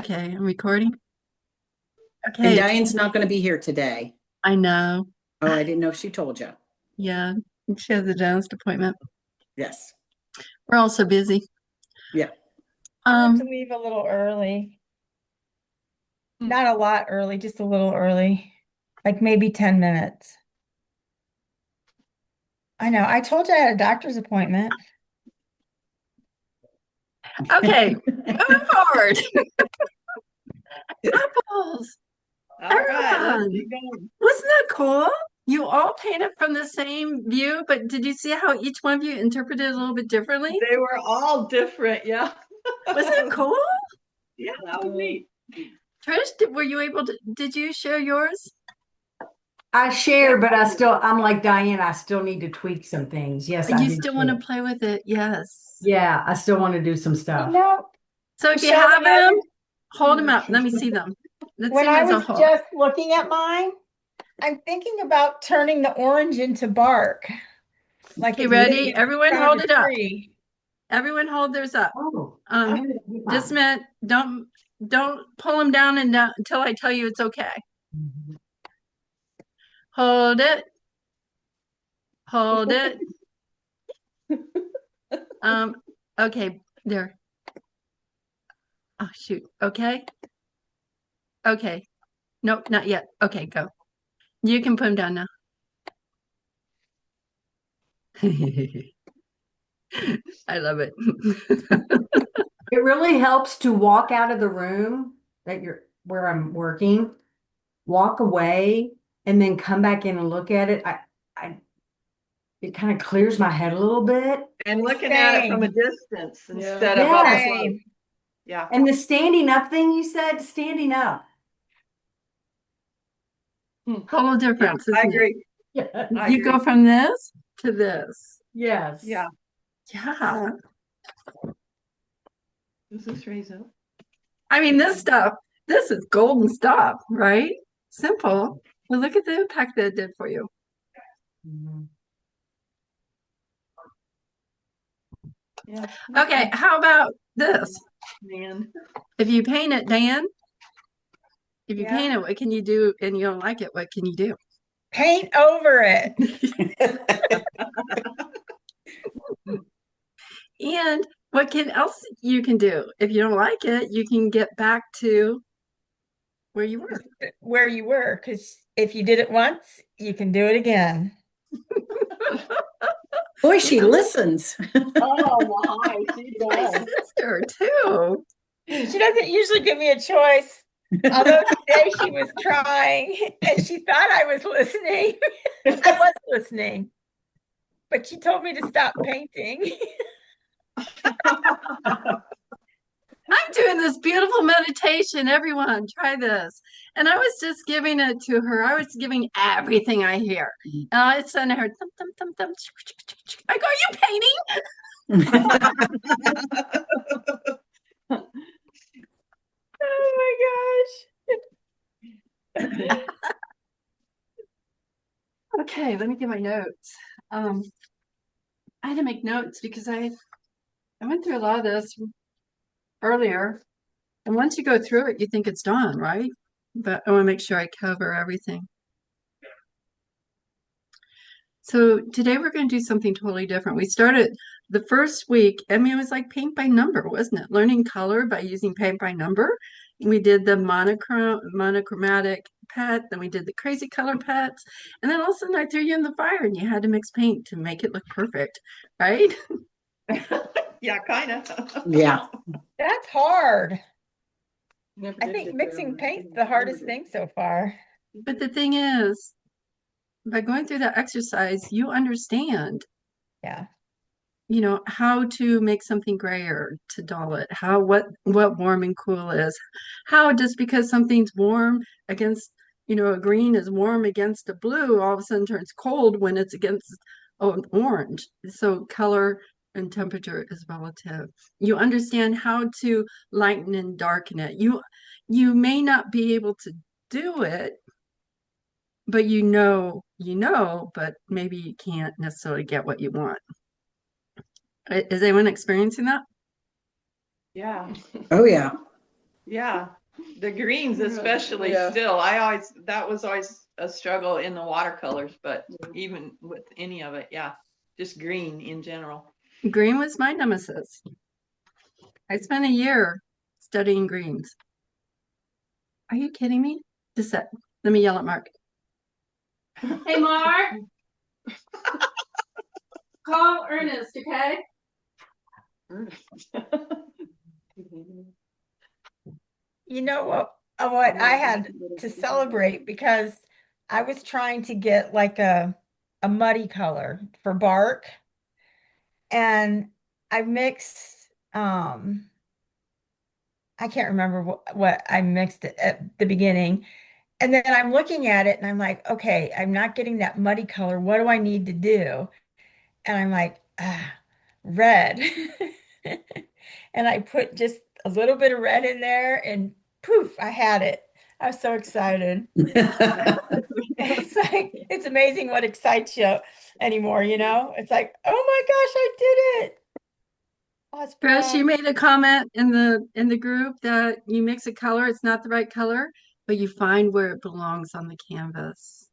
Okay, I'm recording. And Okay, Diane's not going to be here today. I know. Oh, I didn't know if she told you. Yeah, she has a dentist appointment. Yes. We're all so busy. Yeah. I have to Um, leave a little early. Not a lot early, just a little early. Like maybe 10 minutes. I know. I told you I had a doctor's appointment. okay, moving forward. Apples, All right, let's everyone. keep going. Wasn't that cool? You all painted from the same view, but did you see how each one of you interpreted it a little bit differently? They were all different, yeah. Wasn't it cool? Yeah, that was neat. Trish, were you able to, did you share yours? I share, but I'm like Diane, I still need to tweak some things. Yes, I You did still want share. to play with it? Yes. Yeah, I still want to do some You stuff. know, So if you Sheldon, have them, hold them up. Let me see them. Let's see when them I as a was whole. just looking at mine, I'm thinking about turning the orange into bark. Like Okay, it's ready? sitting Everyone on hold a it up. tree. Everyone hold theirs up. Oh, I Um, gotta get just a mine. minute. Don't pull them down and down until I tell you it's okay. Hold it. Hold it. Um, okay, there. Oh shoot. Okay. Okay. Nope, not yet. Okay, go. You can put them down now. I love it. It really helps to walk out of the room that you're where I'm working, walk away, and then come back in and look at it. I it kind of clears my head a little bit. And looking at it from a Same. distance instead of up Yes. close. Same. Yeah. And the standing up thing you said, standing up. Total Yeah, difference, I isn't it? agree. Yeah. I You go agree. from this to this. Yes. Yeah. Yeah. Does this raise up? I mean, this is golden stuff, right? Simple. Well, look at the impact that it did for you. Mhm. Yeah. Okay, how about this? Man. If you paint it, Dan, if you Yeah. paint it, what can you do? And you don't like it, what can you do? Paint over it. And what can else you can do? If you don't like it, you can get back to where you were. Where you were, because if you did it once, you can do it again. Boy, she listens. Oh my, she My does. sister too. She doesn't usually give me a choice. Although today she was trying and she thought I was listening. I was listening, but she told me to stop painting. I'm doing this beautiful meditation. Everyone, try this. And I was just giving it to her. I was giving everything I hear. And I said to her, thump, thump, thump, thump. I go, are you painting? Oh my gosh. Okay, let me get my notes. I had to make notes because I went through a lot of this earlier. And once you go through it, you think it's done, right? But I want to make sure I cover everything. So today we're going to do something totally different. We started the first week, I mean, it was like paint by number, wasn't it? Learning color by using paint by number. We did the monochromatic pet, then we did the crazy color pets, and then all of a sudden I threw you in the fire and you had to mix paint to make it look perfect, right? Yeah, kind of. Yeah. That's hard. Never I did think get mixing there. paint's the hardest thing so far. But the thing is, by going through that exercise, you understand, Yeah. how to make something grayer to dull it, how what warm and cool is, how just because something's warm against, a green is warm against a blue, all of a sudden turns cold when it's against an orange. So color and temperature is relative. You understand how to lighten and darken it. You may not be able to do it, but but maybe you can't necessarily get what you want. Is anyone experiencing that? Yeah. Oh, yeah. Yeah, the greens especially Yeah. still. That was always a struggle in the watercolors, but even with any of it, yeah, just green in general. Green was my nemesis. I spent a year studying greens. Are you kidding me? Just let me yell at Mark. Hey, Mark, call Ernest, okay? You know what I had to celebrate because I was trying to get like a muddy color for bark, and I mixed I can't remember what I mixed at the beginning. And then I'm looking at it and I'm like, okay, I'm not getting that muddy color. What do I need to do? And I'm like, red. And I put just a little bit of red in there and poof, I had it. I was so excited. It's like, it's amazing what excites you anymore, you know? It's like, oh my gosh, I did it. Chris, you Awesome. made a comment in the group that you mix a color, it's not the right color, but you find where it belongs on the canvas.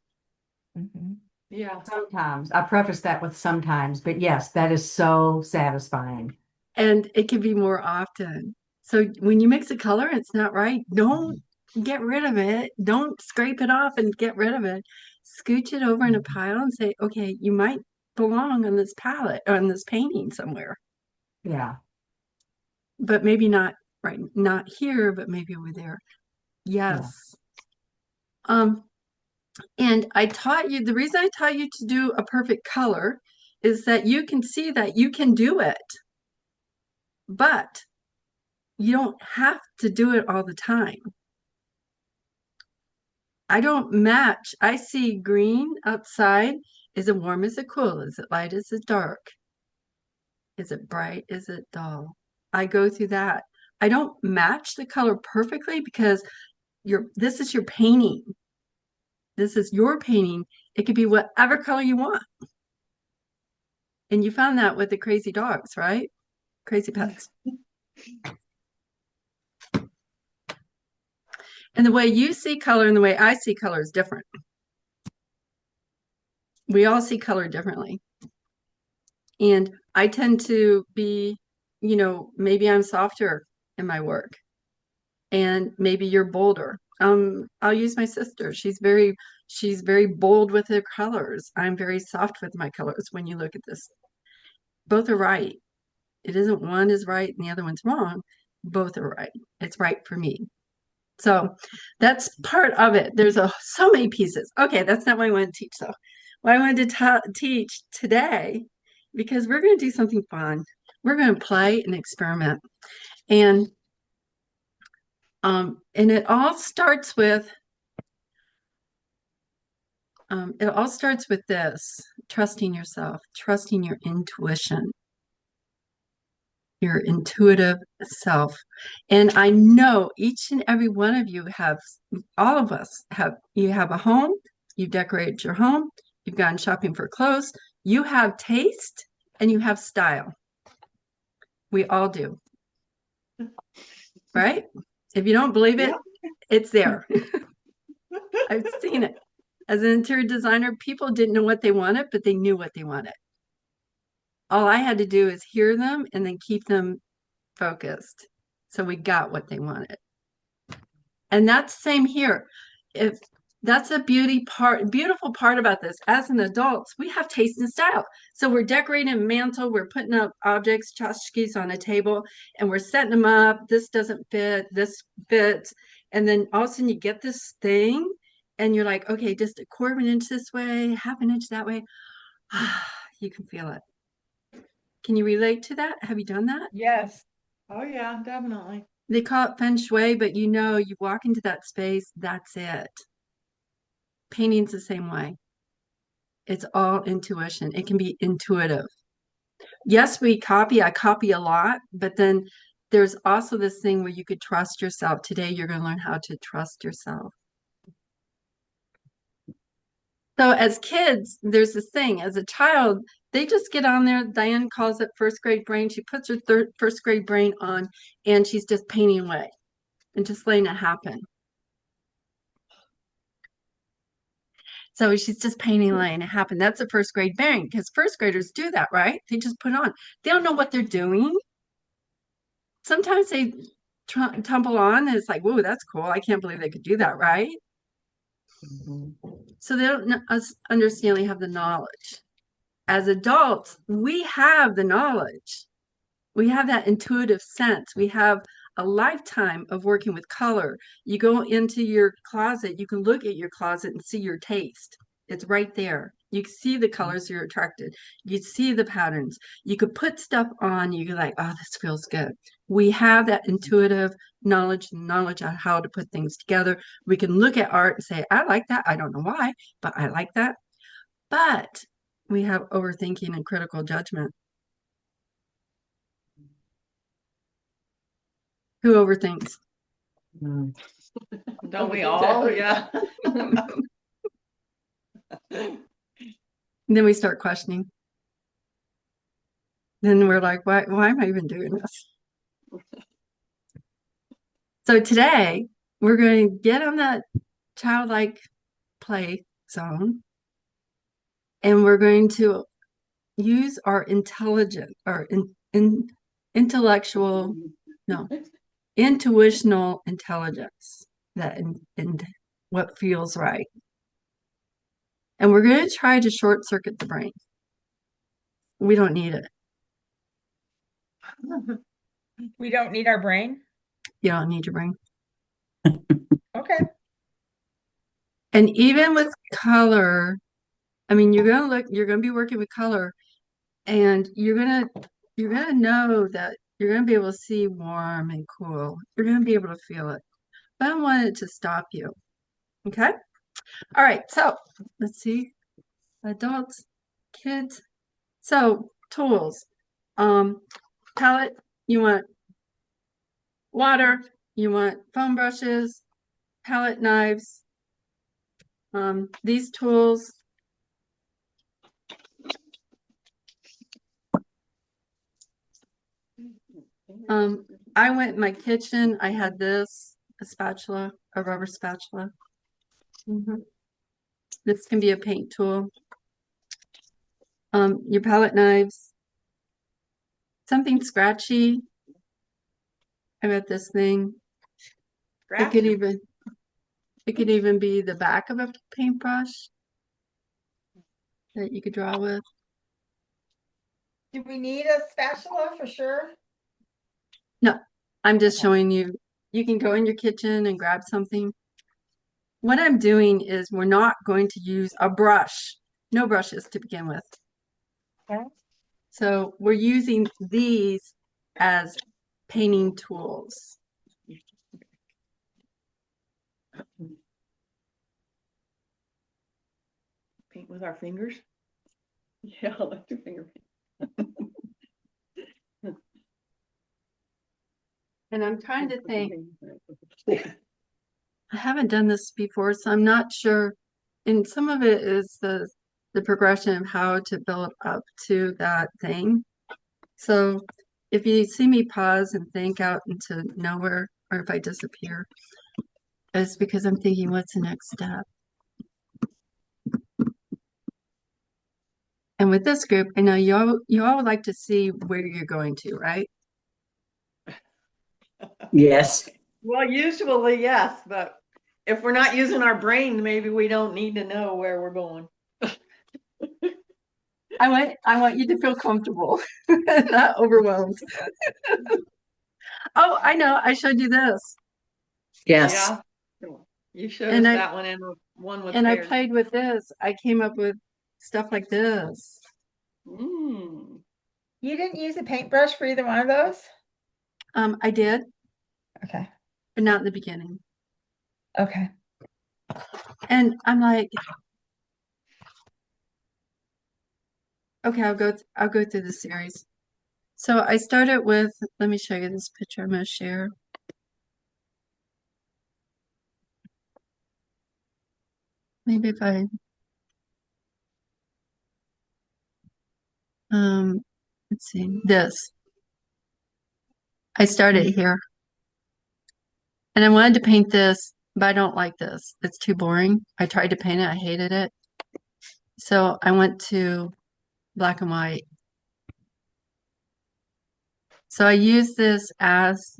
Mhm. Yeah. Sometimes. I preface that with sometimes, but yes, that is so satisfying. And it can be more often. So when you mix a color, it's not right. Don't get rid of it. Don't scrape it off and get rid of it. Scooch it over in a pile and say, okay, you might belong on this palette or on this painting somewhere, Yeah. but maybe not right, not here, but maybe over there. Yeah. Yes. And I taught you, the reason I taught you to do a perfect color is that you can see that you can do it, but you don't have to do it all the time. I don't match. I see green outside. Is it warm? Is it cool? Is it light? Is it dark? Is it bright? Is it dull? I go through that. I don't match the color perfectly because this is your painting. This is your painting. It could be whatever color you want. And you found that with the crazy dogs, right? Crazy pets. And the way you see color and the way I see color is different. We all see color differently. And I tend to be, maybe I'm softer in my work and maybe you're bolder. I'll use my sister. She's very bold with her colors. I'm very soft with my colors when you look at this. Both are right. It isn't one is right and the other one's wrong. Both are right. It's right for me. So that's part of it. There's so many pieces. Okay, that's not what I want to teach though. What I wanted to teach today, because we're going to do something fun. We're going to play and experiment. And it all starts with this, trusting yourself, trusting your intuition, your intuitive self. And I know each and every one of you all of us you have a home, you've decorated your home, you've gone shopping for clothes, you have taste and you have style. We all do, right? If you don't believe it, it's there. I've seen it. As an interior designer, people didn't know what they wanted, but they knew what they wanted. All I had to do is hear them and then keep them focused. So we got what they wanted. And that's the same here. If that's a beautiful part about this. As an adults, we have taste and style. So we're decorating a mantle, we're putting up objects, tchotchkes on a table, and we're setting them up. This doesn't fit, this fits. And then all of a sudden you get this thing and you're like, okay, just a quarter of an inch this way, half an inch that way. You can feel it. Can you relate to that? Have you done that? Yes. Oh yeah, definitely. They call it feng shui, but you walk into that space, that's it. Painting's the same way. It's all intuition. It can be intuitive. Yes, I copy a lot, but then there's also this thing where you could trust yourself. Today, you're going to learn how to trust yourself. So as kids, there's this thing. As a child, they just get on there. Diane calls it first grade brain. She puts her first grade brain on and she's just painting away. and just letting it happen. So she's just painting, letting it happen. That's a first grade bearing because first graders do that, right? They just put on. They don't know what they're doing. Sometimes they tumble on and it's like, whoa, that's cool. I can't believe they could do that, right? So they don't understand, they have the knowledge. As adults, we have the knowledge. We have that intuitive sense. We have a lifetime of working with color. You go into your closet, you can look at your closet and see your taste. It's right there. You can see the colors you're attracted. You see the patterns. You could put stuff on, you're like, oh, this feels good. We have that intuitive knowledge on how to put things together. We can look at art and say, I like that. I don't know why, but I like that. But we have overthinking and critical judgment. Who overthinks? Don't we all? Yeah. Then we start questioning. Then we're like, why am I even doing this? So today we're going to get on that childlike play zone and we're going to use our intellectual, no, intuitional intelligence that in what feels right. And we're going to try to short circuit the brain. We don't need it. We don't need our brain. You don't need your brain. Okay. And even with color, I mean, you're gonna be working with color, and you're gonna know that you're gonna be able to see warm and cool. You're gonna be able to feel it. But I don't want it to stop you. Okay? All right, so let's see. Adults, kids. So tools. Palette, you want water, you want foam brushes, palette knives. These tools. I went in my kitchen. I had this, a spatula, a rubber spatula. This can be a paint tool. Your palette knives. Something scratchy. I got this thing. It could even be the back of a paintbrush that you could draw with. Do we need a spatula for sure? No, I'm just showing you. You can go in your kitchen and grab something. What I'm doing is we're not going to use a brush. No brushes to begin with. Okay. So we're using these as painting tools. Paint with our fingers. Yeah, let's do finger paint. And I'm trying to think. I haven't done this before, so I'm not sure. And some of it is the progression of how to build up to that thing. So if you see me pause and think out into nowhere, or if I disappear, it's because I'm thinking, what's the next step? And with this group, I know you all would like to see where you're going to, right? Yes. Well, usually, yes, but if we're not using our brain, maybe we don't need to know where we're going. I want you to feel comfortable, not overwhelmed. Oh, I know. I showed you this. Yes. Yeah. You showed And us I- that one and one with And I pears. played with this. I came up with stuff like this. Mm. You didn't use a paintbrush for either one of those? I did, Okay. but not in the beginning. Okay. And I'm like, okay, I'll go through the series. So I started with, let me show you this picture I'm going to share. Maybe if I, let's see, this. I started here. And I wanted to paint this, but I don't like this. It's too boring. I tried to paint it, I hated it. So I went to black and white. So I use this as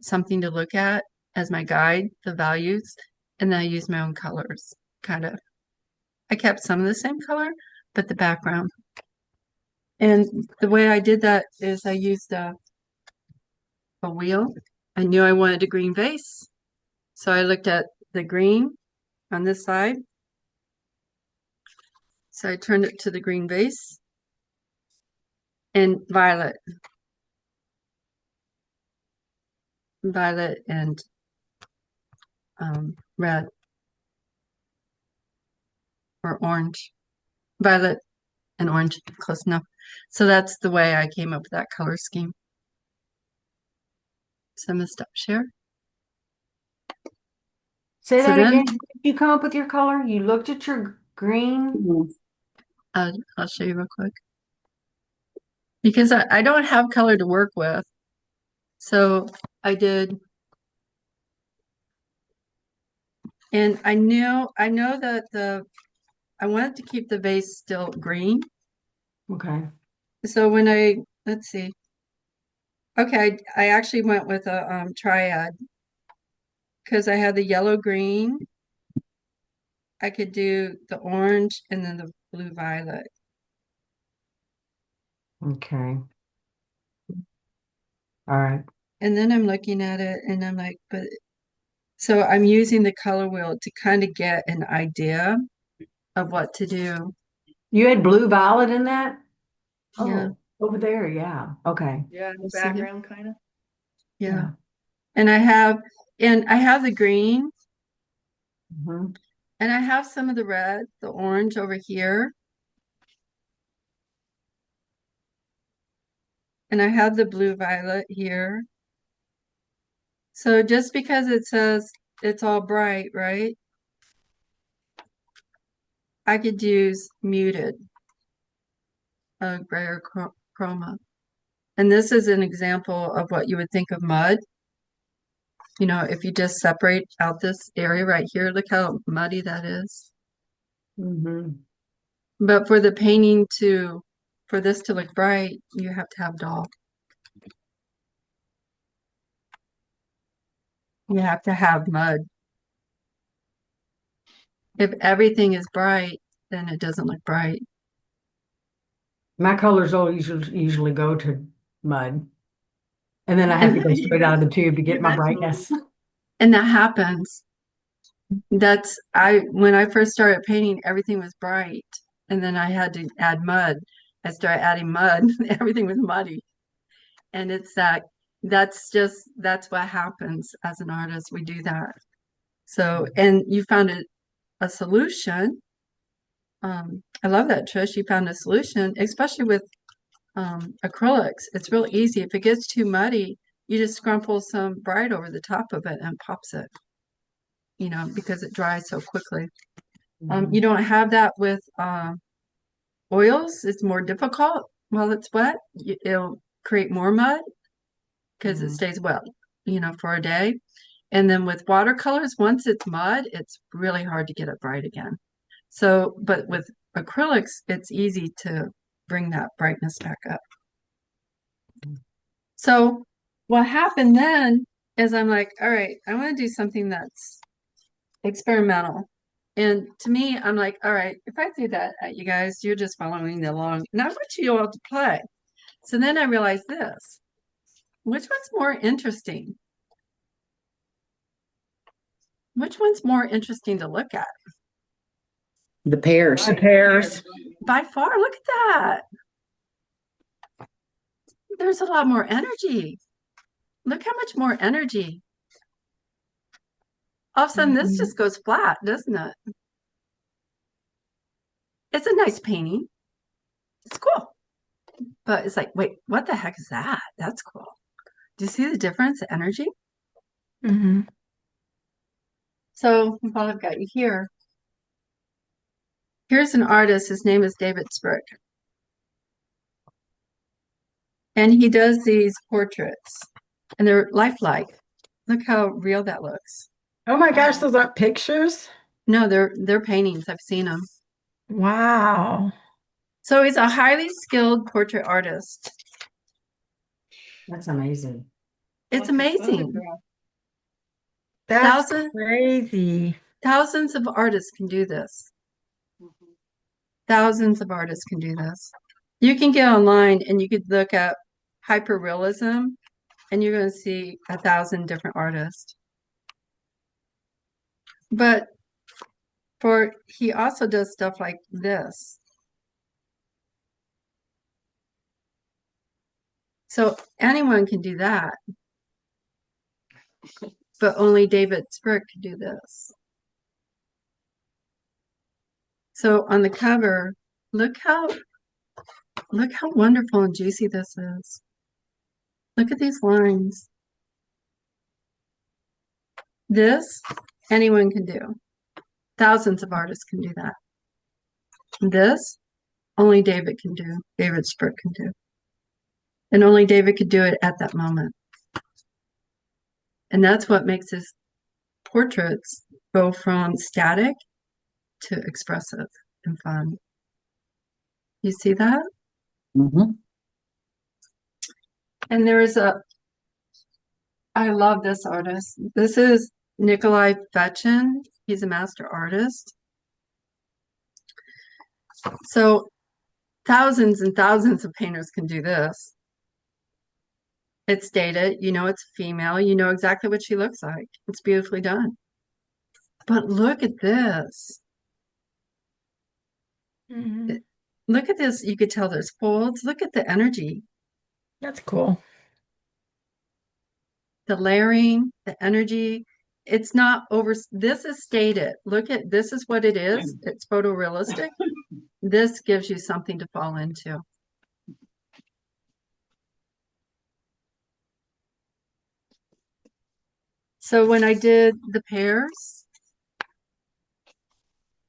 something to look at as my guide, the values, and then I use my own colors, kind of. I kept some of the same color, but the background. And the way I did that is I used a wheel. I knew I wanted a green vase, so I looked at the green on this side. So I turned it to the green vase and violet and red or orange, violet and orange, close enough. So that's the way I came up with that color scheme. So I'm gonna stop share. Say So that then again. Did you come up with your color? You looked at your green? I'll show you real quick. Because I don't have color to work with. So I did, and I know that I wanted to keep the vase still green. Okay. So let's see. Okay, I actually went with a triad because I had the yellow green. I could do the orange and then the blue violet. Okay. All right. And then I'm looking at it and I'm like, so I'm using the color wheel to kind of get an idea of what to do. You had blue violet in that? Yeah. Oh, over there. Yeah. Okay. Yeah, in the You see it? background kind of. Yeah. Yeah. And I have the green Mhm. and I have some of the red, the orange over here. And I have the blue violet here. So just because it says it's all bright, right? I could use muted, gray or chroma. And this is an example of what you would think of mud. You know, if you just separate out this area right here, look how muddy that is. Mhm. But for for this to look bright, you have to have dull. You have to have mud. If everything is bright, then it doesn't look bright. My colors all usually go to mud. And then I have to go straight out of the tube to get my brightness. And that happens. When I first started painting, everything was bright. And then I had to add mud. I started adding mud, everything was muddy. And that's what happens as an artist. We do that. So, and you found a solution. I love that, Trish. You found a solution, especially with acrylics. It's real easy. If it gets too muddy, you just scrumple some bright over the top of it and pops it, you know, because it dries so quickly. You don't have that with oils. It's more difficult while it's wet. It'll create more mud because it stays wet, you know, for a day. And then with watercolors, once it's mud, it's really hard to get it bright again. So, but with acrylics, it's easy to bring that brightness back up. So what happened then is I'm like, all right, I want to do something that's experimental. And to me, I'm like, all right, if I do that, you guys, you're just following along. And I want you all to play. So then I realized this. Which one's more interesting? Which one's more interesting to look at? The pears. The pears. By far, look at that. There's a lot more energy. Look how much more energy. All of a sudden, this just goes flat, doesn't it? It's a nice painting. It's cool. But it's like, wait, what the heck is that? That's cool. Do you see the difference, the energy? Mm-hmm. So while I've got you here, here's an artist. His name is David Sprick. And he does these portraits, and they're lifelike. Look how real that looks. Oh my gosh, those aren't pictures? No, they're paintings. I've seen them. Wow. So he's a highly skilled portrait artist. That's amazing. It's Like a amazing. photograph. That's Thousands crazy. thousands of artists can do this. Mhm. Thousands of artists can do this. You can get online and you could look up hyperrealism and you're going to see 1,000 different artists. But he also does stuff like this. So anyone can do that, but only David Sprick could do this. So on the cover, look how wonderful and juicy this is. Look at these lines. This anyone can do. Thousands of artists can do that. This only David can do. David Sprick can do. And only David could do it at that moment. And that's what makes his portraits go from static to expressive and fun. You see that? Mhm. And I love this artist. This is Nikolai Fechin. He's a master artist. So thousands and thousands of painters can do this. It's dated, you know it's female, you know exactly what she looks like. It's beautifully done. But look at this. Mhm. Look at this. You could tell there's folds. Look at the energy, That's cool. the layering, the energy. It's not over. This is stated. Look at this is what it is. It's photorealistic. This gives you something to fall into. So when I did the pears,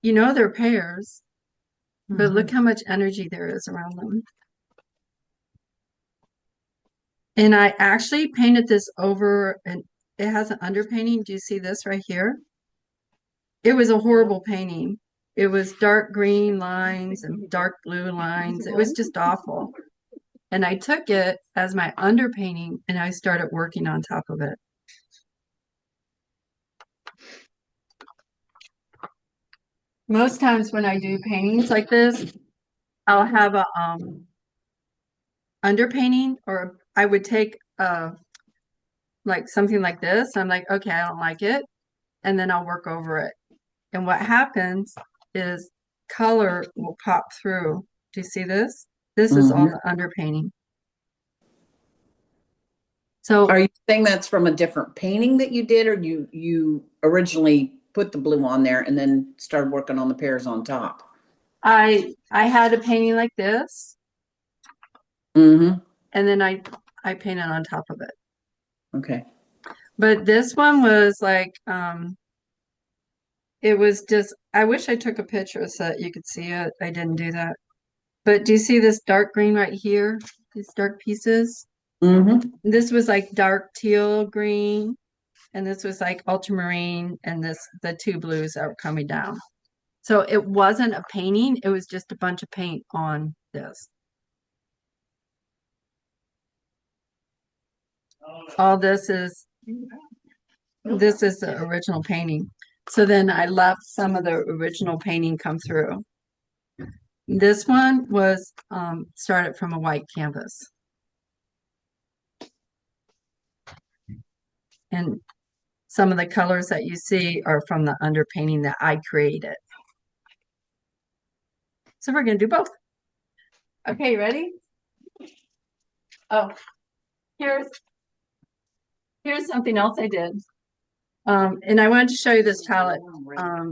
you know they're pears, but look how much energy there is around them. And I actually painted this over, and it has an underpainting. Do you see this right here? It was a horrible painting. It was dark green lines and dark blue lines. It was just awful. And I took it as my underpainting and I started working on top of it. Most times when I do paintings like this, I'll have a underpainting, or I would take like something like this. I'm like, okay, I don't like it. And then I'll work over it. And what happens is color will pop through. Do you see this? This is all Mhm. the underpainting. So Are you saying that's from a different painting that you did, or you originally put the blue on there and then started working on the pears on top? I had a painting like this, Mm-hmm. and then I painted on top of it. Okay. But this one was like it was just I wish I took a picture so that you could see it. I didn't do that. But do you see this dark green right here? These dark pieces? Mm-hmm. This was like dark teal green, and this was like ultramarine, and the two blues that were coming down. So it wasn't a painting, it was just a bunch of paint on this. All this is the original painting. So then I left some of the original painting come through. This one was started from a white canvas. And some of the colors that you see are from the underpainting that I created. So we're going to do both. Okay, you ready? Oh, here's something else I did. And I wanted to show you this palette.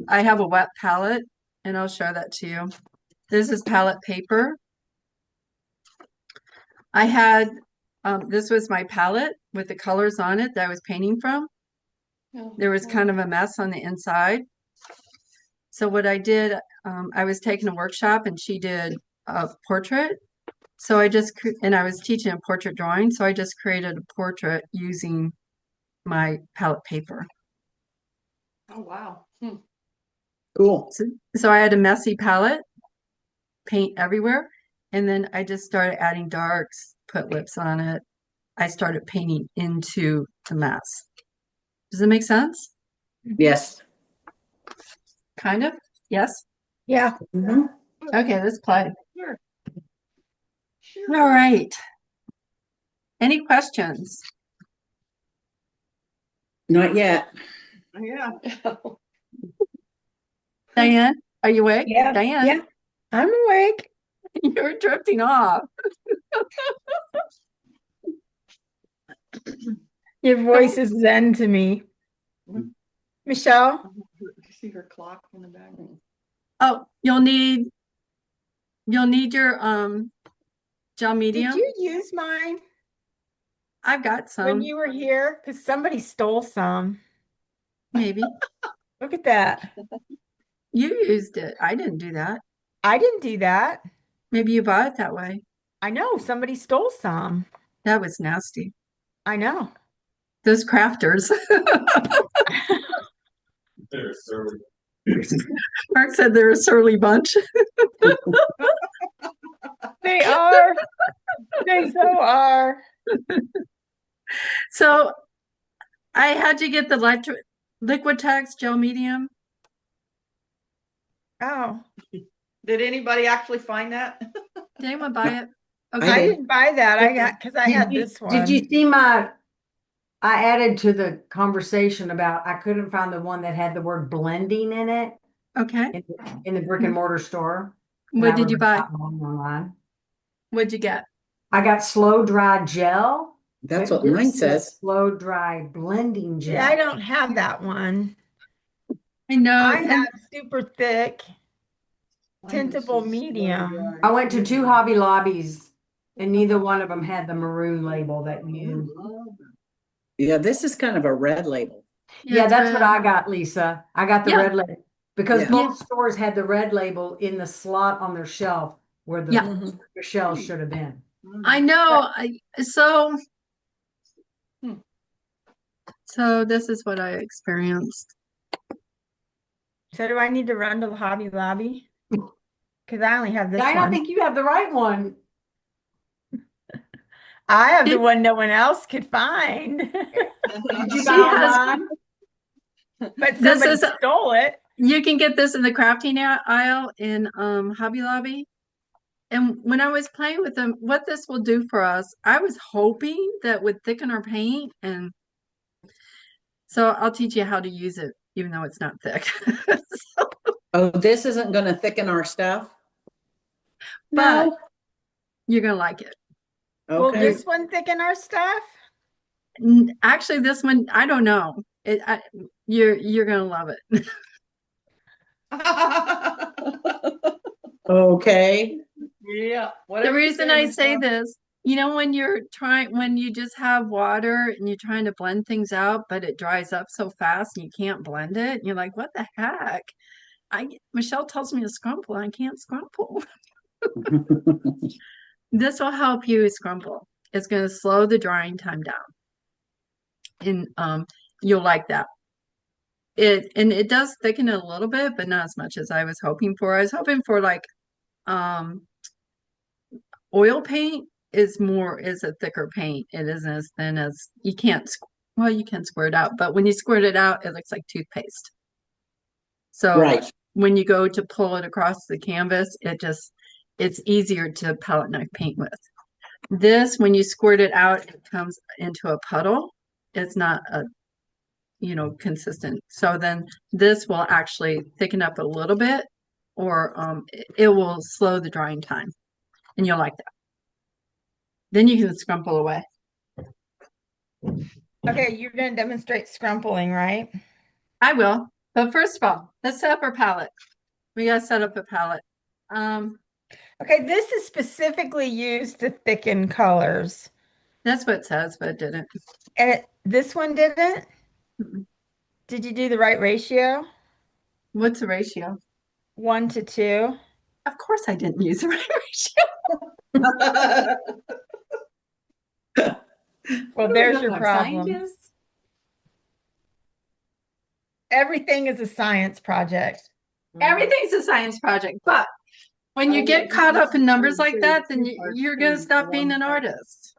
I have a wet palette, and I'll show that to you. This is palette paper. I had, this was my palette with the colors on it that I was painting from. There was kind of a mess on the inside. So what I did, I was taking a workshop and she did a portrait. So and I was teaching a portrait drawing. So I just created a portrait using my palette paper. Oh, wow. Cool. So I had a messy palette, paint everywhere, and then I just started adding darks, put lips on it. I started painting into the mess. Does it make sense? Yes. Kind of? Yes? Yeah. Mhm. Okay, let's play. Sure. All right. Any questions? Not yet. Yeah. Diane, are you awake? Yeah. Diane, Yeah. I'm awake. you're drifting off. Your voice is zen to me. Michelle, You see her clock in the background. Oh, you'll need your gel did medium. you use mine I've got when some, you were here? Because somebody stole some. maybe. Look at that. You used it. I didn't do that. I didn't do that. Maybe you bought it that way. I know somebody stole some. That was nasty. I know. Those crafters. Mark said they're a surly bunch. They are. They so are. So I had to get the Liquitex gel medium. Oh, Did anybody actually find that? Did anyone buy it? I Okay. I did. didn't buy that. I got because I had this Did you one. see I added to the conversation about I couldn't find the one that had the word blending in it Okay. in the brick and mortar store. And What I did you really buy? got one online. What'd you get? I got slow dry gel. That's but what mine this says. Slow dry blending See, I gel. don't have that one. I know. I And have super thick tintable medium. I went to two Hobby Lobbies and neither one of them had the maroon label that you. Yeah, this is kind of a red label. Yeah, it's that's what red. I got, Lisa. I got the Yeah. red label because Yeah. both stores had the red label in the slot on their shelf where the Yeah. shelf should have been. I know. So Hmm. so this is what I experienced. So do I need to run to the Hobby Lobby? Because I only have this I one. think you have the right one. I have the one no one else could find. Did you She buy has- online? But This somebody is- stole it. You can get this in the crafting aisle in Hobby Lobby. And when I was playing with them, what this will do for us, I was hoping that would thicken our paint. And so I'll teach you how to use it, even though it's not thick. Oh, this isn't going to thicken our stuff? But No. you're going to like it. Will Okay. this one thicken our stuff? Actually, this one, I don't know. You're going to love it. Okay. Yeah. The Whatever you reason I say Michelle. this, when when you just have water and you're trying to blend things out, but it dries up so fast and you can't blend it, and you're like, what the heck? Michelle tells me to scrumple, and I can't scrumple. This will help you scrumple. It's going to slow the drying time down. And you'll like that. It does thicken it a little bit, but not as much as I was hoping for. I was hoping for like oil paint is a thicker paint. It isn't as thin as you can squirt it out, but when you squirt it out, it looks like toothpaste. So Right. when you go to pull it across the canvas, it's easier to palette knife paint with. This, when you squirt it out, it comes into a puddle. It's not consistent. So then this will actually thicken up a little bit, or it will slow the drying time, and you'll like that. Then you can scrumple away. Okay, you're going to demonstrate scrumpling, right? I will. But first of all, let's set up our palette. We got to set up a palette. Okay, this is specifically used to thicken colors. That's what it says, but it didn't. And this one didn't? Mm-mm. Did you do the right ratio? What's the ratio? 1 to 2? Of course I didn't use the right ratio. Well, there's your problem. Scientists? Everything is a science project. Everything's a science project, but when you get caught up in numbers like that, then you're going to stop being an artist.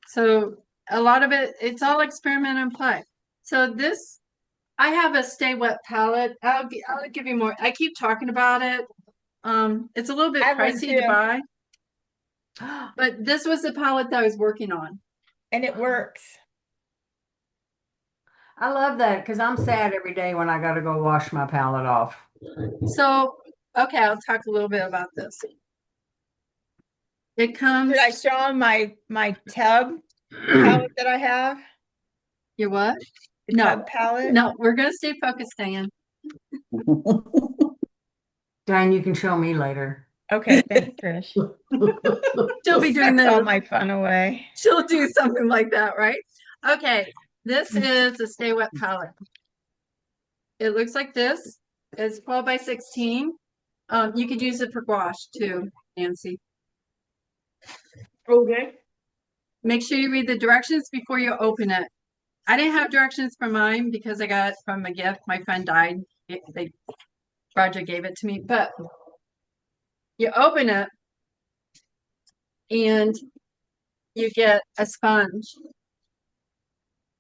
So a lot of it's all experiment and play. So this, I have a Stay Wet palette. I'll give you more. I keep talking about it. It's a little bit I have one pricey to too. buy, but this was the palette that I was working on. And it works. I love that because I'm sad every day when I got to go wash my palette off. So, okay, I'll talk a little bit about this. It comes. Did I show them my tub palette that I have? Your what? The No. tub palette? No, we're going to stay focused, Diane. Diane, you can show me later. Okay, thanks, Trish. She'll be doing Sucks all this. my fun away. She'll do something like that, right? Okay, this is the Stay Wet palette. It looks like this. It's 12 by 16. You could use it for gouache too, Nancy. Okay. Make sure you read the directions before you open it. I didn't have directions for mine because I got it from a gift. My friend died. Roger gave it to me, but you open it and you get a sponge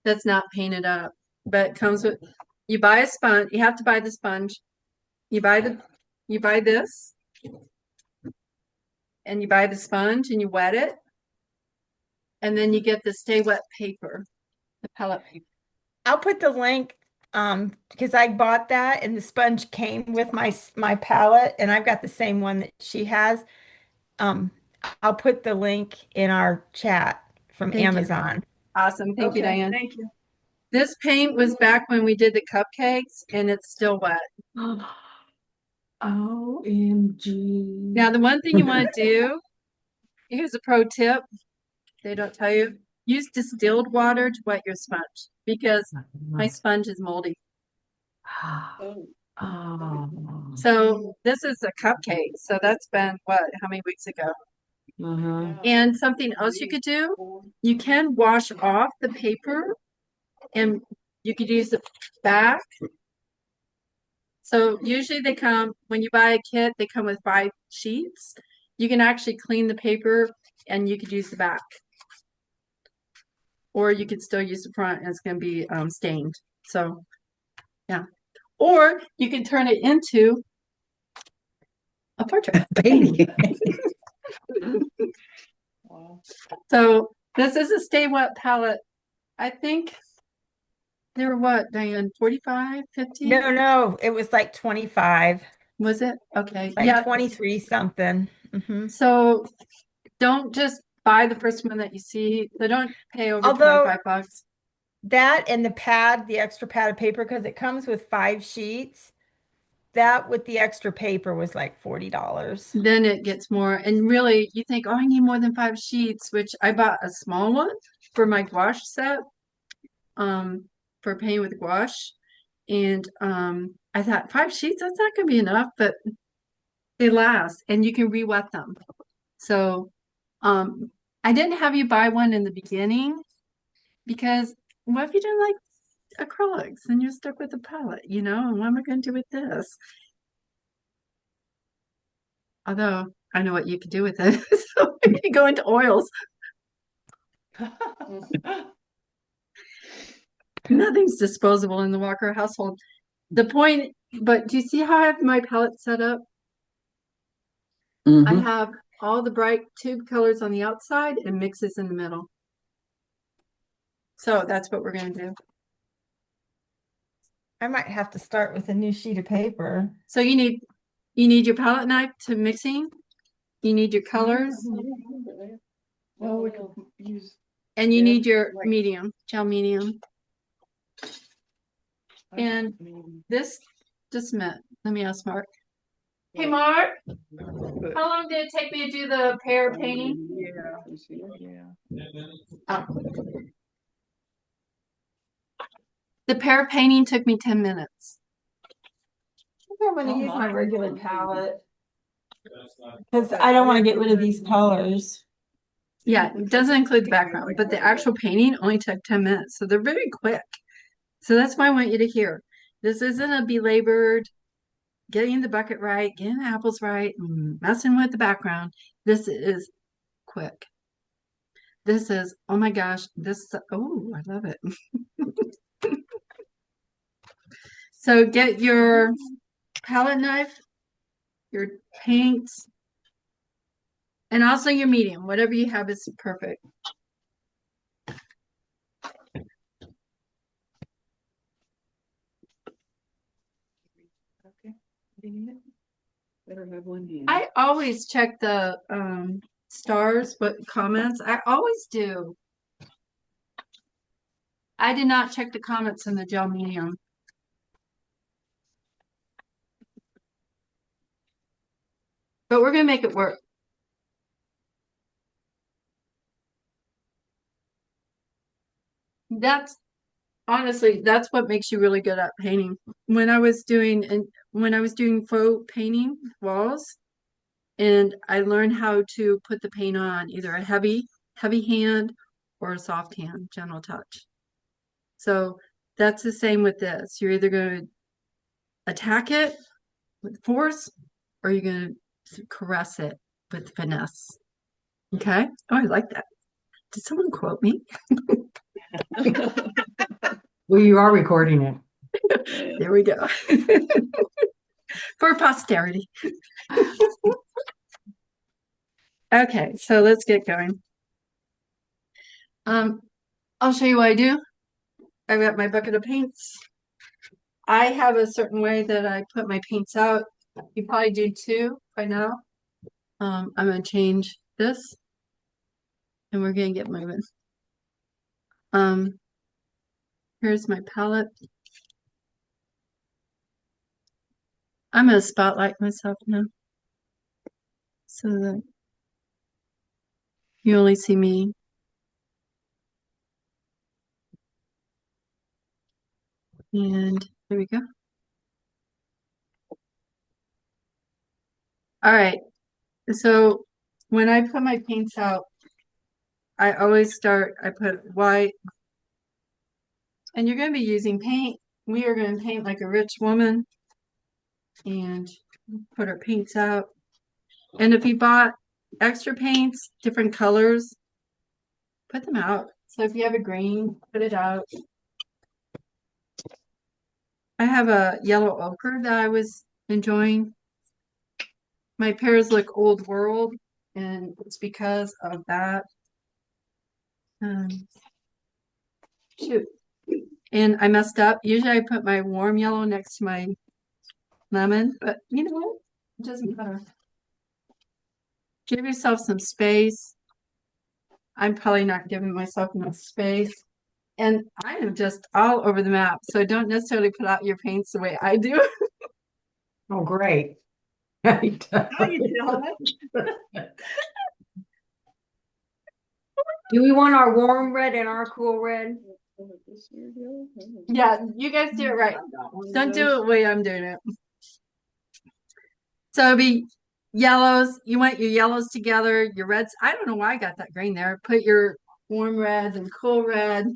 that's not painted up, but it comes with, you buy a sponge, you have to buy the sponge. You buy this and you buy the sponge and you wet it. And then you get the Stay Wet paper, the palette paper. I'll put the link because I bought that and the sponge came with my palette and I've got the same one that she has. I'll put the link in our chat from Thank you. Amazon. Awesome. Thank you, Diane. Thank you. This paint was back when we did the cupcakes and it's still wet. OMG. Now, the one thing you want to do, here's a pro tip. They don't tell you. Use distilled water to wet your sponge because my sponge is moldy. Oh. Oh. So this is a cupcake. So that's been what, how many weeks ago? Mhm. And something else you could do, you can wash off the paper and you could use the back. So usually they come, when you buy a kit, they come with 5 sheets. You can actually clean the paper and you could use the back. Or you could still use the front and it's going to be stained. So, yeah. Or you can turn it into a portrait. Painting. Wow. So this is a Stay Wet palette. I think they were what, Diane, 45, 50? No, it was like 25, Was it? Okay. like Yeah. 23 something. Mhm. So don't just buy the first one that you see. So don't pay over Although- 25 bucks. That and the pad, the extra pad of paper, because it comes with 5 sheets. That with the extra paper was like $40. Then it gets more. And really, you think, oh, I need more than 5 sheets, which I bought a small one for my gouache set, for painting with gouache. And I thought 5 sheets, that's not going to be enough, but they last and you can re-wet them. So I didn't have you buy one in the beginning because what if you didn't like acrylics and you're stuck with a palette, and what am I going to do with this? Although I know what you could do with it. So you could go into oils. Nothing's disposable in the Walker household. The point, but do you see how I have my palette set up? I Mhm. have all the bright tube colors on the outside and mixes in the middle. So that's what we're going to do. I might have to start with a new sheet of paper. So you need your palette knife to mixing. You need your colors Well, we could use. and you Yeah, need your like- medium, gel medium. And this, just a minute. Let me ask Mark. Hey, Mark, how long did it take me to do the pear painting? Yeah. The pear painting took me 10 minutes. I'm going Oh, to use my my. regular palette because I don't want to get rid of these colors. Yeah, it doesn't include the background, but the actual painting only took 10 minutes. So they're very quick. So that's why I want you to hear. This isn't a belabored getting the bucket right, getting the apples right, and messing with the background. This is quick. This is, oh my gosh, oh, I love it. So get your palette knife, your paints, and also your medium. Whatever you have is perfect. Okay. Do you need it? Better have one hand. I always check the stars, what comments. I always do. I did not check the comments in the gel medium. But we're gonna make it work. That's honestly, that's what makes you really good at painting. When I was doing faux painting walls, and I learned how to put the paint on either a heavy hand or a soft hand, gentle touch. So that's the same with this. You're either going to attack it with force or you're going to caress it with finesse. Okay? Oh, I like that. Did someone quote me? Well, you are recording it. There we go. For posterity. Okay, so let's get going. I'll show you what I do. I've got my bucket of paints. I have a certain way that I put my paints out. You probably do too by now. I'm gonna change this and we're gonna get moving. Here's my palette. I'm gonna spotlight myself now so that you only see me. And there we go. All right. So when I put my paints out, I put white, and you're going to be using paint. We are going to paint like a rich woman and put our paints out. And if you bought extra paints, different colors, put them out. So if you have a green, put it out. I have a yellow ochre that I was enjoying. My pears look old world, and it's because of that. Shoot. And I messed up. Usually I put my warm yellow next to my lemon, but you know what? It doesn't matter. Give yourself some space. I'm probably not giving myself enough space. And I am just all over the map. So don't necessarily put out your paints the way I do. Oh, great. How you tell it? Do we want our warm red and our cool red? Yeah, you guys do it right. Don't do it the way I'm doing it. So it'll be yellows. You want your yellows together, your reds. I don't know why I got that green there. Put your warm red and cool red.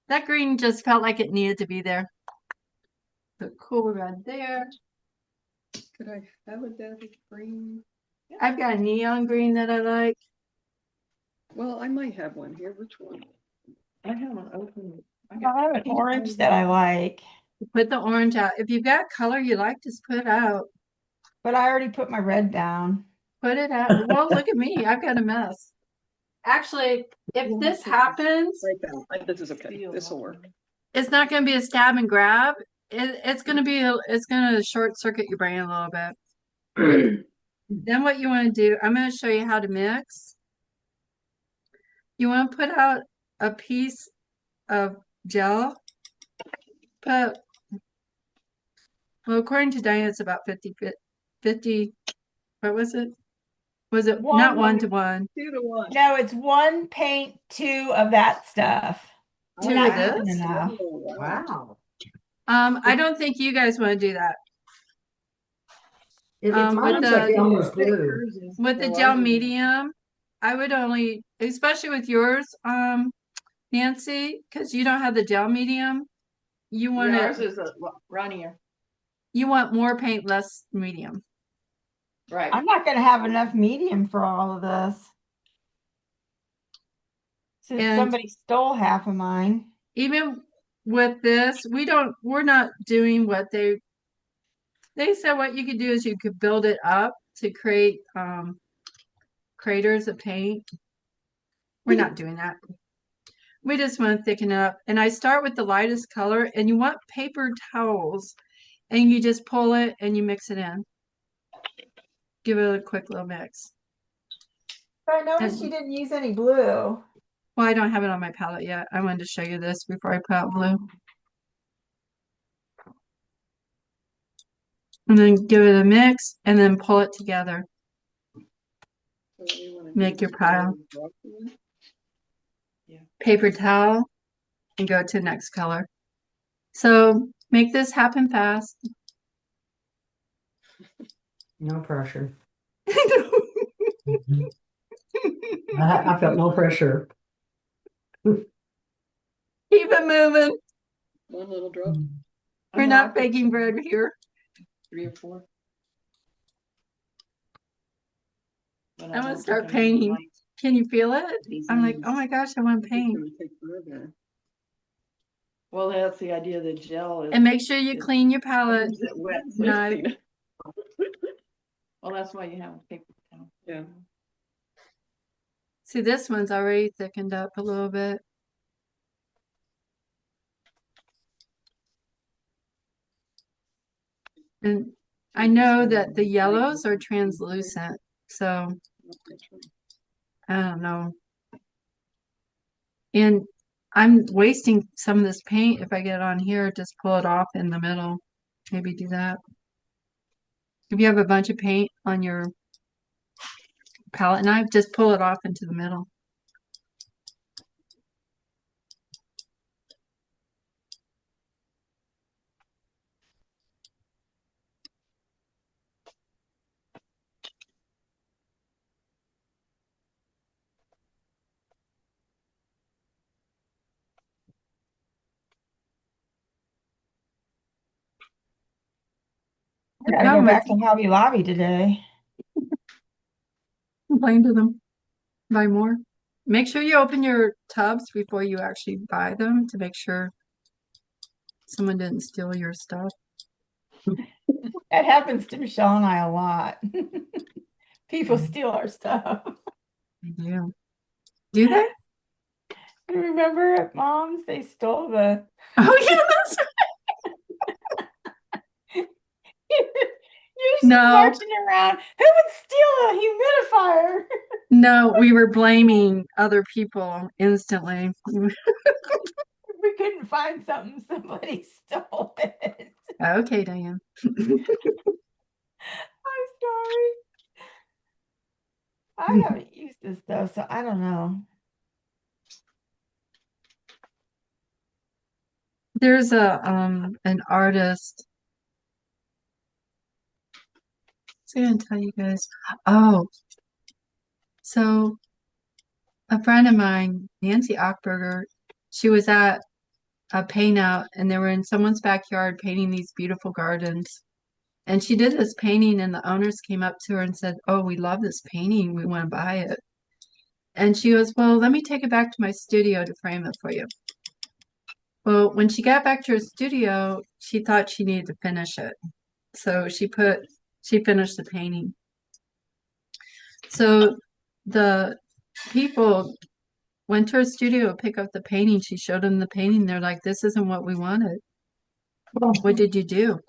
That green just felt like it needed to be there. The cool red there. Could I have a devil's green? I've got a neon green that I like. Well, I might have one here. Which one? I haven't opened. I have an orange that I like, Put the orange out. If you've got color you like, just put it out. but I already put my red down. Put it out. Well, look at me. I've got a mess. Actually, if this happens, This is okay. This will work. it's not going to be a stab and grab. It's going to short circuit your brain a little bit. Then what you want to do, I'm going to show you how to mix. You want to put out a piece of gel. Well, according to Diane, it's about 50, what was it? Was it not 1-to-1? 2-to-1. No, it's 1 paint, 2 of that stuff. Two We're of not using this? enough. Wow. I don't think you guys want to do that. It With looks like Elmer's glue. With the gel medium, I would only, especially with yours, Nancy, because you don't have the gel medium, you want Ours it, is a runnier, you want more paint, less medium. right? I'm not gonna have enough medium for all of this. Since And somebody stole half of mine. even with this, we're not doing what they said what you could do is you could build it up to create craters of paint. We're not doing that. We just want to thicken it up. And I start with the lightest color, and you want paper towels, and you just pull it and you mix it in. Give it a quick little mix. But I noticed you didn't use any blue. Well, I don't have it on my palette yet. I wanted to show you this before I put out blue. And then give it a mix and then pull it together. Make your pile. Yeah. Paper towel and go to next color. So make this happen fast. No pressure. I felt no pressure. Keep it moving. One little drop. We're not baking bread here. 3 or 4. I'm gonna start painting. Can you feel it? I'm like, oh my gosh, I want to paint. Well, that's the idea of the gel. And make sure you clean your palette. Is it wet? knife. Well, that's why you have a paper towel. Yeah. See, this one's already thickened up a little bit. And I know that the yellows are translucent, so I don't know. And I'm wasting some of this paint. If I get it on here, just pull it off in the middle. Maybe do that. If you have a bunch of paint on your palette knife, just pull it off into the middle. I gotta go back to Hobby Lobby today. Complain to them. Buy more. Make sure you open your tubs before you actually buy them to make sure someone didn't steal your stuff. That happens to Michelle and I a lot. People steal our stuff. They do. Do they? Remember at Mom's, they stole the. Oh yeah, that's You're just No. marching around. Who would steal a humidifier? no, we were blaming other people instantly. We couldn't find something, somebody stole it. Okay, Diane. I'm sorry. I haven't used this though, so I don't know. There's an artist. So I'm gonna tell you guys. Oh, so a friend of mine, Nancy Ockberger, she was at a paint out and they were in someone's backyard painting these beautiful gardens. And she did this painting and the owners came up to her and said, "Oh, we love this painting. We want to buy it." And she goes, "Well, let me take it back to my studio to frame it for you." Well, when she got back to her studio, she thought she needed to finish it. So she finished the painting. So the people went to her studio to pick up the painting. She showed them the painting. They're like, "This isn't what we wanted. What did you do?"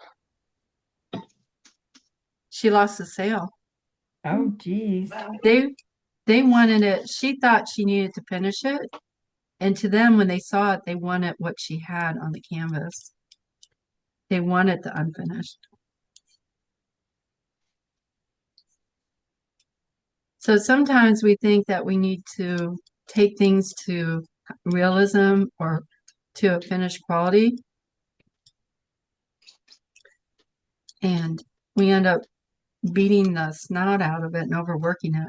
She lost the sale. Oh, geez. They wanted it. She thought she needed to finish it. And to them, when they saw it, they wanted what she had on the canvas. They wanted the unfinished. So sometimes we think that we need to take things to realism or to a finished quality. And we end up beating the snot out of it and overworking it.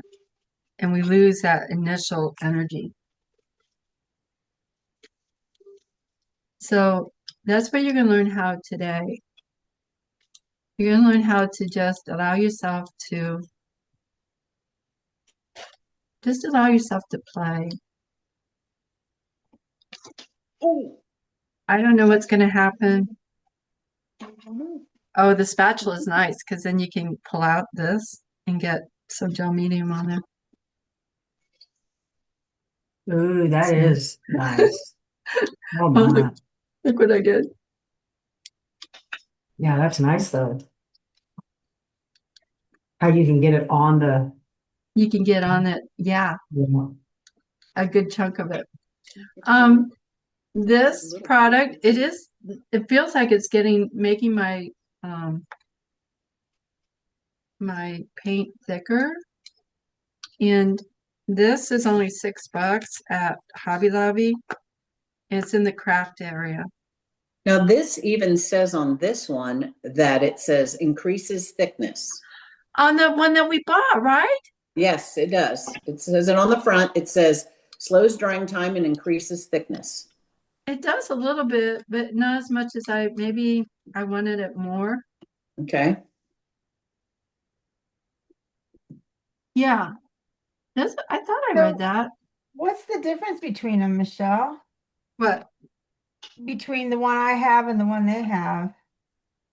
And we lose that initial energy. So That's what you're going to learn how today. You're going to learn how to just allow yourself to play. Oh, I don't know what's going to happen. I don't know. Oh, the spatula is nice because then you can pull out this and get some gel medium on there. Ooh, that is nice. Oh Oh, my. look what I did. Yeah, that's nice though. How you can get it on the, You can get on it. Yeah, yeah. a good chunk of it. This product, it feels like it's making my paint thicker. And this is only $6 at Hobby Lobby. And it's in the craft area. Now, this even says on this one that it says increases thickness. On the one that we bought, right? Yes, it does. It says it on the front. It says slows drying time and increases thickness. It does a little bit, but not as much as maybe I wanted it more. Okay. Yeah. I thought I So- read that. What's the difference between them, Michelle? What? Between the one I have and the one they have?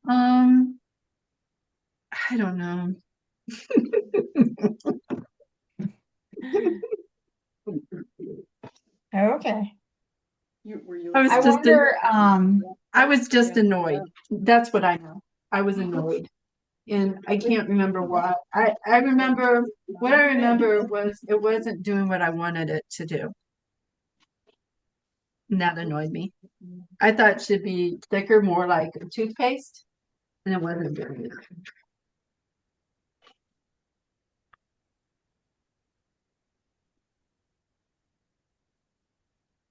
I don't know. Okay. Were you? I was I just wonder, I was just annoyed. That's what I know. I was annoyed. And I can't remember why. I remember what I remember was it wasn't doing what I wanted it to do. And that annoyed me. I thought it should be thicker, more like a toothpaste, and it wasn't doing it.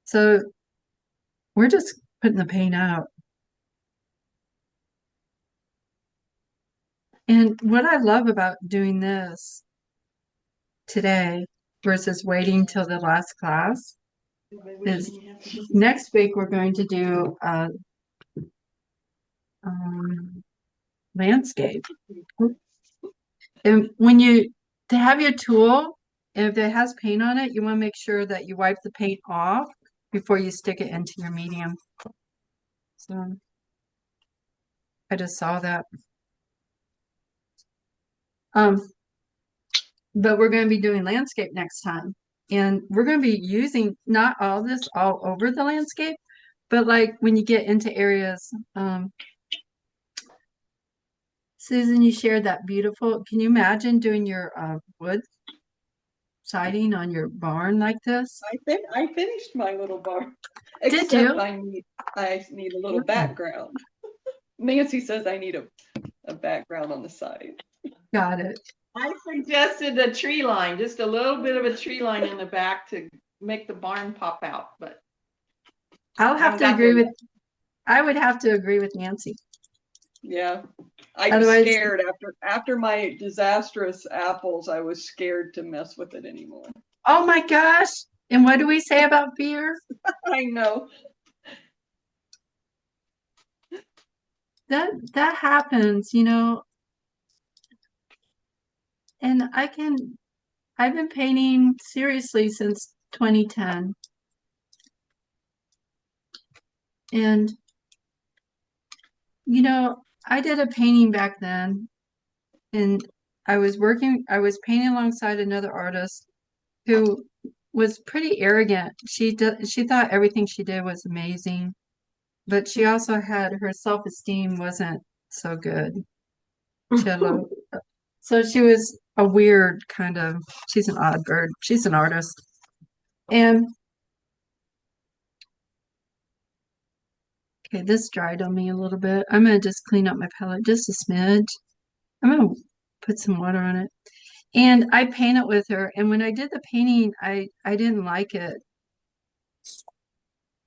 So we're just putting the paint out. And what I love about doing this today versus waiting till the last class is next week we're going to do landscape. And to have your tool, if it has paint on it, you want to make sure that you wipe the paint off before you stick it into your medium. So I just saw that. But we're going to be doing landscape next time. And we're going to be using not all this all over the landscape, but like when you get into areas, Susan, you shared that beautiful, can you imagine doing your wood siding on your barn like this? I finished my little barn. Did Except you? I need a little background. Nancy says I need a background on the side. Got it. I suggested a tree line, just a little bit of a tree line in the back to make the barn pop out, but I'll have to agree with, I would have to agree with Nancy. yeah. I was Otherwise- scared after my disastrous apples, I was scared to mess with it anymore. Oh my gosh. And what do we say about fear? I know. That happens, and I've been painting seriously since 2010. And I did a painting back then, and I was painting alongside another artist who was pretty arrogant. She thought everything she did was amazing, but she also had her self-esteem wasn't so good. She had low, so she was a weird kind of, she's an odd bird. She's an artist. And okay, this dried on me a little bit. I'm gonna just clean up my palette just a smidge. I'm gonna put some water on it. And I painted with her. And when I did the painting, I didn't like it.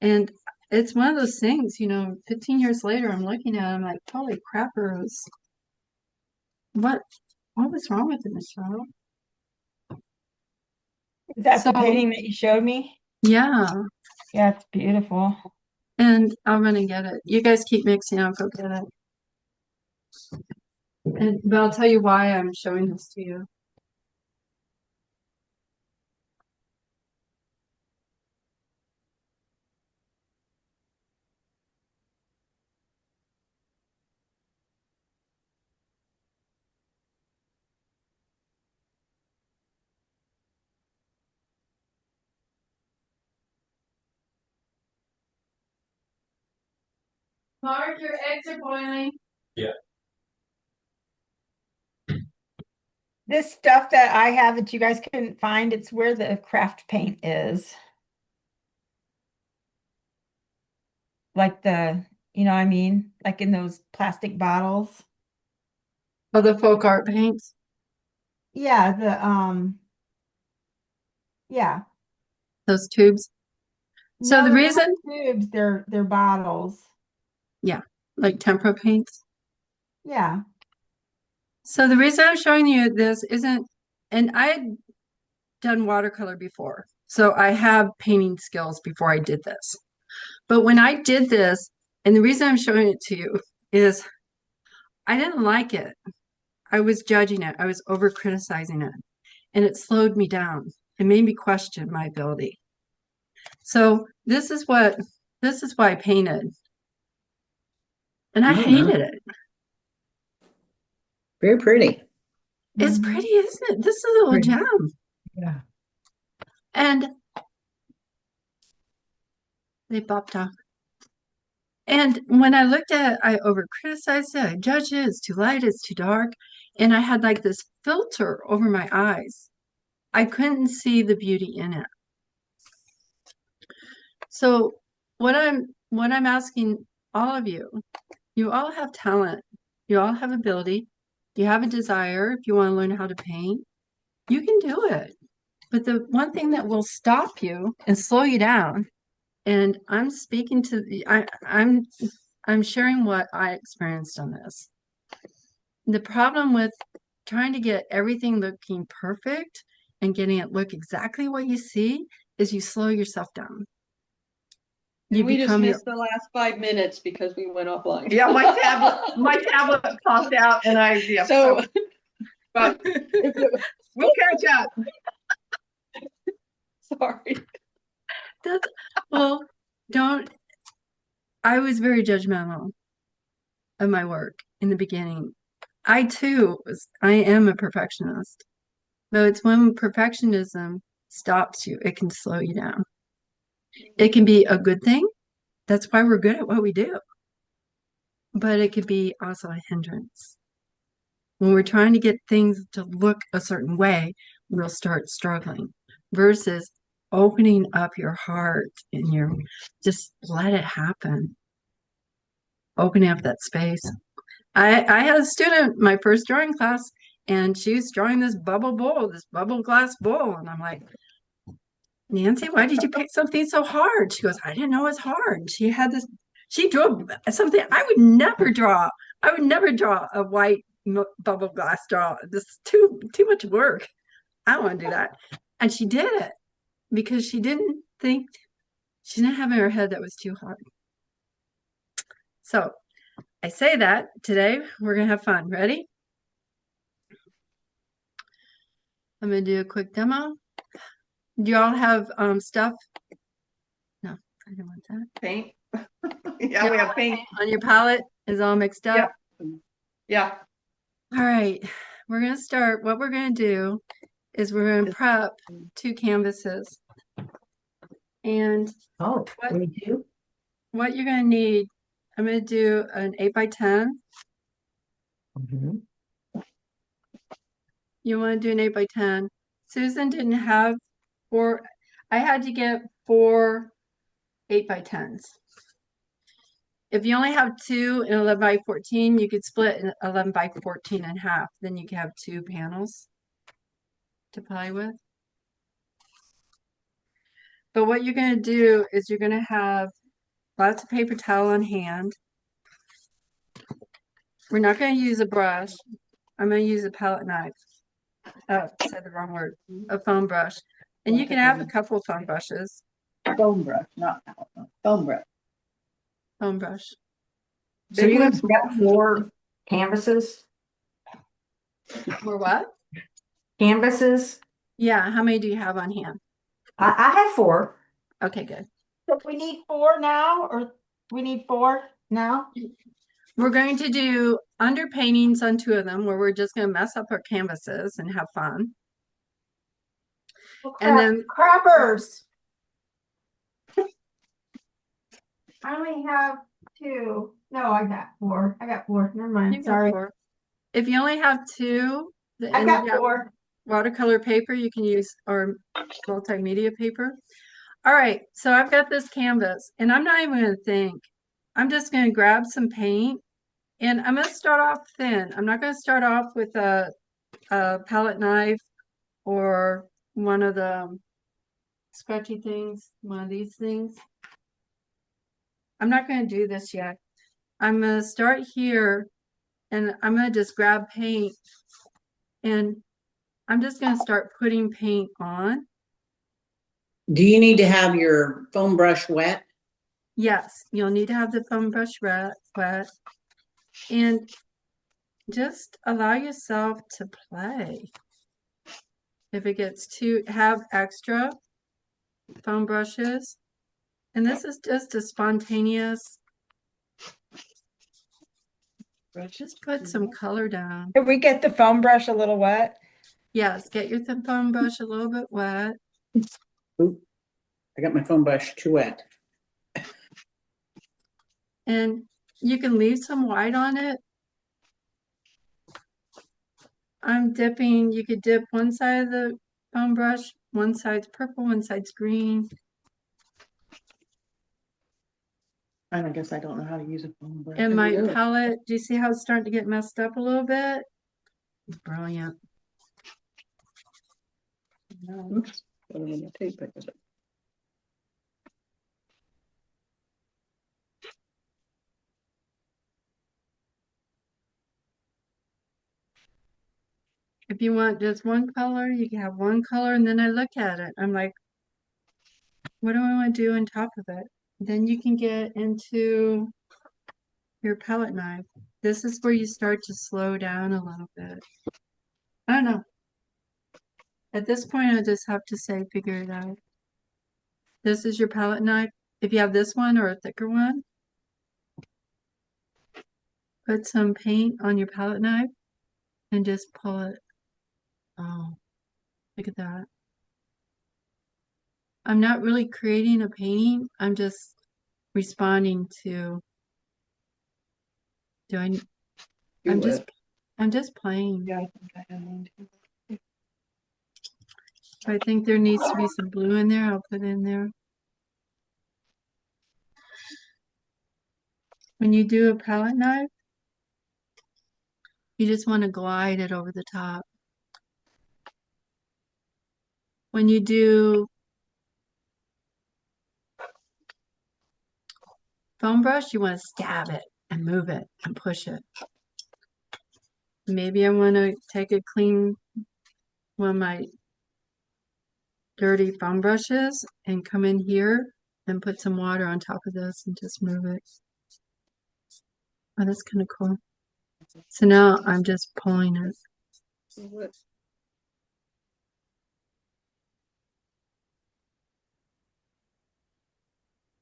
And it's one of those things, 15 years later, I'm looking at it, I'm like, holy crappers. What was wrong with it, Michelle? Is that the So- painting that you showed me? Yeah. Yeah, it's beautiful. And I'll run and get it. You guys keep mixing, I'll go get it. But I'll tell you why I'm showing this to you. Mark, your eggs are boiling. Yeah. This stuff that I have that you guys couldn't find, it's where the craft paint is. Like you know what I mean? Like in those plastic bottles. Oh, the folk art paints. Yeah, yeah. Those tubes. So No, the they're reason, not tubes, they're bottles. yeah, like tempera paints. Yeah. So the reason I'm showing you this isn't, and I had done watercolor before, so I have painting skills before I did this. But when I did this, and the reason I'm showing it to you is I didn't like it. I was judging it. I was over criticizing it, and it slowed me down. It made me question my ability. So this is why I painted, and I Oh, hated it. very pretty. It's Mhm. pretty, isn't it? This is a little Pretty. gem. Yeah. And they popped off. And when I looked at it, I over criticized it. I judged it. It's too light. It's too dark. And I had like this filter over my eyes. I couldn't see the beauty in it. So what I'm asking all of you, you all have talent. You all have ability. You have a desire. If you want to learn how to paint, you can do it. But the one thing that will stop you and slow you down, and I'm speaking to the, I'm sharing what I experienced on this. The problem with trying to get everything looking perfect and getting it look exactly what you see is you slow yourself down. You And we just become your missed the last 5 minutes because we went offline. Yeah, my tablet popped out and yeah. So, but we'll catch up. Sorry. that's well, don't I was very judgmental of my work in the beginning. I am a perfectionist. Though it's when perfectionism stops you, it can slow you down. It can be a good thing. That's why we're good at what we do. But it could be also a hindrance. When we're trying to get things to look a certain way, we'll start struggling versus opening up your heart and just let it happen. Opening up that space. I had a student, my first drawing class, and she was drawing this bubble glass bowl. And I'm like, Nancy, why did you pick something so hard? She goes, I didn't know it was hard. She drew something I would never draw. I would never draw a white bubble glass draw. This is too much work. I don't want to do that. And she did it because she didn't have in her head that was too hard. So I say that today we're going to have fun. Ready? I'm going to do a quick demo. Do y'all have stuff? No, I don't want that. Paint. Yeah, we have paint. On your palette is all mixed up. Yeah. All right, we're going to start. What we're going to do is we're going to prep 2 canvases. And Oh, What? me too. what you're going to need, I'm going to do an 8x10. Mhm. You want to do an 8x10. Susan didn't have 4. I had to get 4 8x10s. If you only have 2 and 11x14, you could split an 11x14 in half. Then you can have 2 panels to play with. But what you're going to do is you're going to have lots of paper towel on hand. We're not going to use a brush. I'm going to use a palette knife. Oh, I said the wrong word. A foam brush. And you can have a couple of foam brushes. Foam brush, not foam brush. foam brush. So Big you ones? got 4 canvases? Or what? Canvases? Yeah, how many do you have on hand? I have 4. Okay, good. So we need 4 now, or we need 4 now? We're going to do underpaintings on 2 of them where we're just going to mess up our canvases and have fun. Oh, And then crappers. I only have 2. No, I got 4. I got 4. Never mind. you got Sorry. 4. If you only have 2 I and got you have 4. watercolor paper, you can use or multimedia paper. All right, so I've got this canvas and I'm not even going to think. I'm just going to grab some paint and I'm going to start off thin. I'm not going to start off with a palette knife or one of the scratchy things, one of these things. I'm not going to do this yet. I'm going to start here and I'm going to just grab paint and I'm just going to start putting paint on. Do you need to have your foam brush wet? Yes, you'll need to have the foam brush wet and just allow yourself to play. If it gets too, have extra foam brushes. And this is just a spontaneous, just put some color down. Did we get the foam brush a little wet? Yes, get your foam brush a little bit wet. Oop, I got my foam brush too wet. And you can leave some white on it. I'm dipping, you could dip one side of the foam brush, one side's purple, one side's green. And I guess I don't know how to use a phone brush. And my palette, do you see how it's starting to get messed up a little bit? Brilliant. Oops. Put it in the tape. If you want just one color, you can have one color, and then I look at it. I'm like, what do I want to do on top of it? Then you can get into your palette knife. This is where you start to slow down a little bit. I don't know. At this point, I just have to say, figure it out. This is your palette knife. If you have this one or a thicker one, put some paint on your palette knife and just pull it. Oh, look at that. I'm not really creating a painting. I'm just responding to, do I, I'm just playing. Yeah, I think I have one too. If I think there needs to be some blue in there, I'll put it in there. When you do a palette knife, you just want to glide it over the top. When you do foam brush, you want to stab it and move it and push it. Maybe I want to take a clean one of my dirty foam brushes and come in here and put some water on top of this and just move it. Oh, that's kind of cool. So now I'm just pulling it.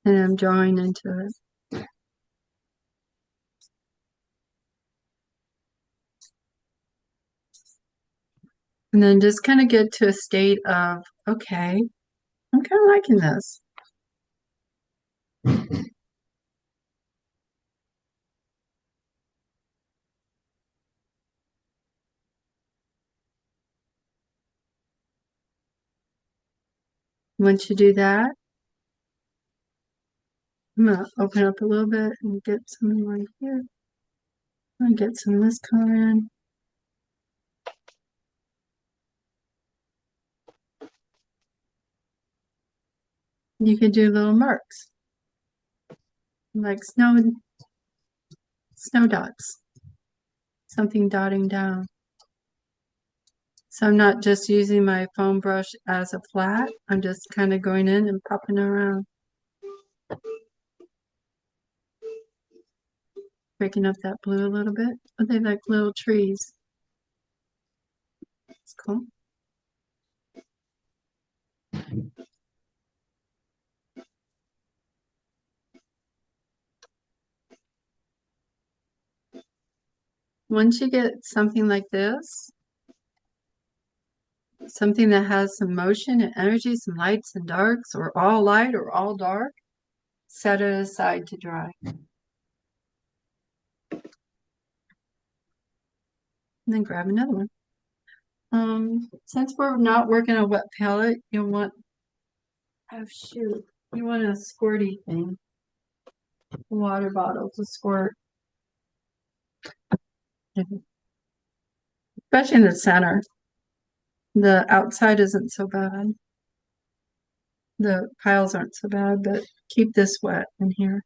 And I'm drawing into it. And then just kind of get to a state of, okay, I'm kind of liking this. Once you do that, I'm going to open up a little bit and get some right here. And get some of this color in. You could do little marks, like snow dots, something dotting down. So I'm not just using my foam brush as a flat, I'm just kind of going in and popping around. breaking up that blue a little bit. But they like little trees. It's cool. Once you get something like this, something that has some motion and energy, some lights and darks, or all light or all dark, set it aside to dry. And then grab another one. Since we're not working on wet palette, you'll want, oh shoot, you want a squirty thing. A water bottle to squirt. Especially in the center. The outside isn't so bad. The piles aren't so bad, but keep this wet in here.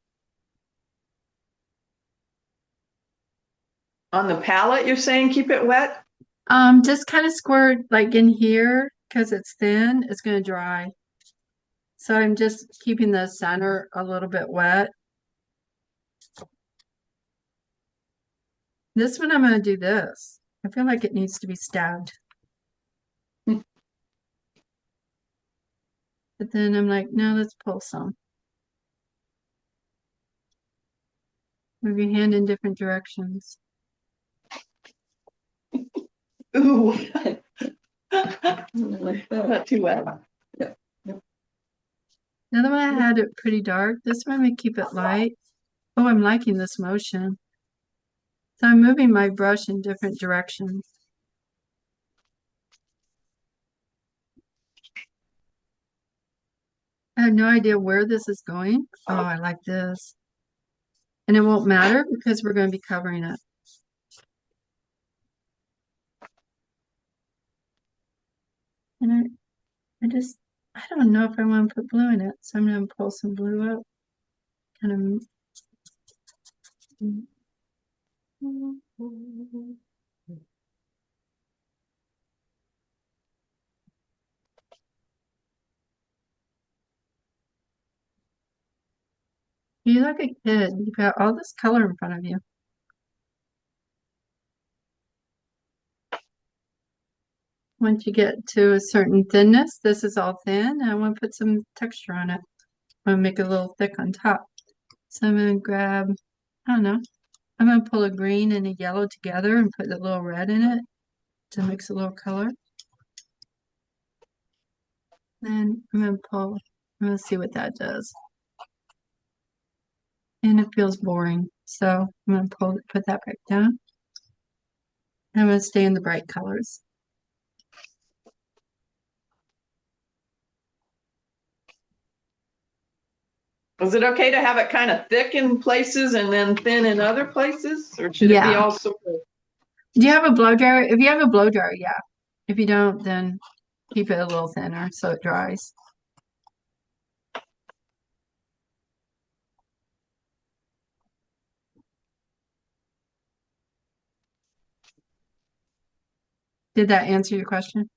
On the palette, you're saying keep it wet? Just kind of squirt like in here because it's thin, it's going to dry. So I'm just keeping the center a little bit wet. This one I'm going to do this. I feel like it needs to be stabbed. But then I'm like, no, let's pull some. Move your hand in different directions. Ooh. Not too wet. The other one I had it pretty dark. This one I keep it light. Oh, I'm liking this motion. So I'm moving my brush in different directions. I have no idea where this is going. Oh, I like this. And it won't matter because we're going to be covering it. And I don't know if I want to put blue in it. So I'm going to pull some blue up. Kind of. You look a kid. You've got all this color in front of you. Once you get to a certain thinness, this is all thin. I want to put some texture on it. I want to make it a little thick on top. So I'm going to grab, I don't know, I'm going to pull a green and a yellow together and put a little red in it to mix a little color. Then I'm going to see what that does. And it feels boring. So I'm going to put that back down. I'm going to stay in the bright colors. Is it okay to have it kind of thick in places and then thin in other places? Or should it be all sort of? Do you have a blow dryer? If you have a blow dryer, yeah. If you don't, then keep it a little thinner so it dries. Did that answer your question?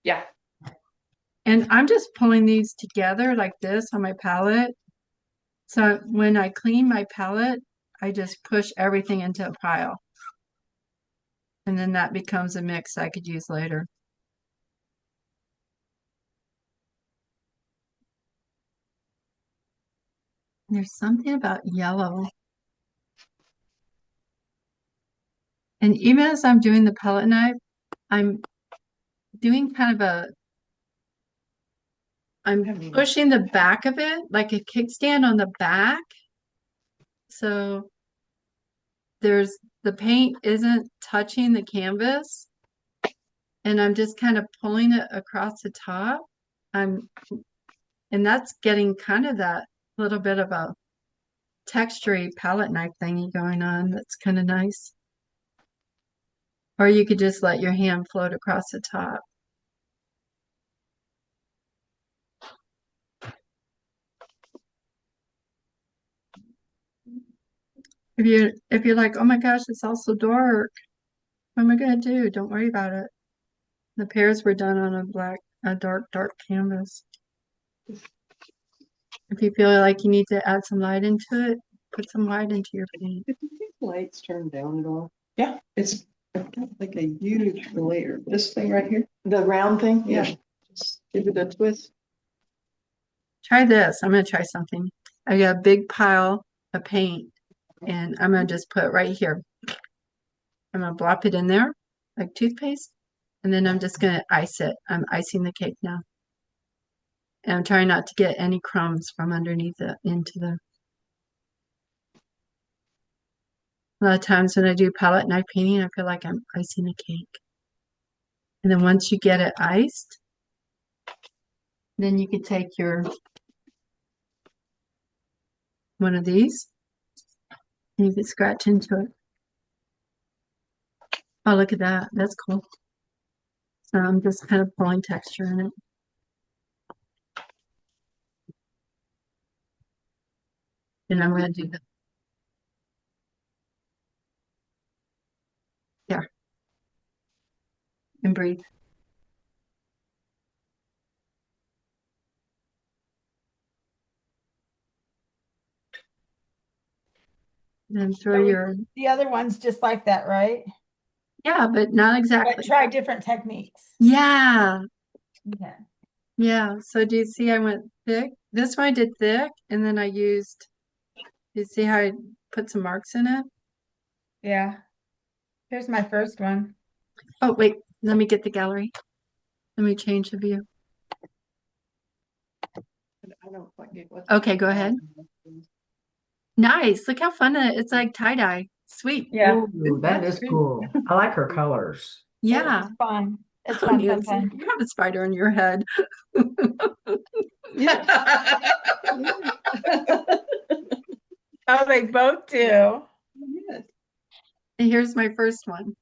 Yeah. And I'm just pulling these together like this on my palette. So when I clean my palette, I just push everything into a pile. And then that becomes a mix I could use later. There's something about yellow. And even as I'm doing the palette knife, I'm doing kind of I'm pushing the back of it like a kickstand on the back. So the paint isn't touching the canvas. And I'm just kind of pulling it across the top. And that's getting kind of that little bit of a textury palette knife thingy going on. That's kind of nice. Or you could just let your hand float across the top. If you're like, oh my gosh, it's all so dark. What am I gonna do? Don't worry about it. The pears were done on a dark canvas. If you feel like you need to add some light into it, put some light into your paint. lights turned down at all? Yeah, it's like a huge layer. This thing right here? The round thing? Yeah. Just give it a twist. Try this. I'm going to try something. I got a big pile of paint and I'm going to just put it right here. I'm going to blop it in there like toothpaste. And then I'm just going to ice it. I'm icing the cake now. And I'm trying not to get any crumbs from underneath it into the. A lot of times when I do palette knife painting, I feel like I'm icing a cake. And then once you get it iced, then you can take your one of these and you can scratch into it. Oh, look at that. That's cool. So I'm just kind of pulling texture in it. And I'm going to do that. There. And breathe. Then throw your. The other one's just like that, right? Yeah, but not But exactly. try different techniques. Yeah. Okay. Yeah. So do you see I went thick? This one I did thick and then I used, you see how I put some marks in it? Yeah. Here's my first one. Oh, wait. Let me get the gallery. Let me change the view. I don't quite get what. Okay, go ahead. Nice. Look how fun it is. It's like tie-dye. Sweet. Yeah. Ooh, that is cool. I like her colors. Yeah. It's fun. It's Oh, fun, fun, Nancy, fun. you have a spider in your head. Yeah. Oh, they both do. Yes. And here's my first one.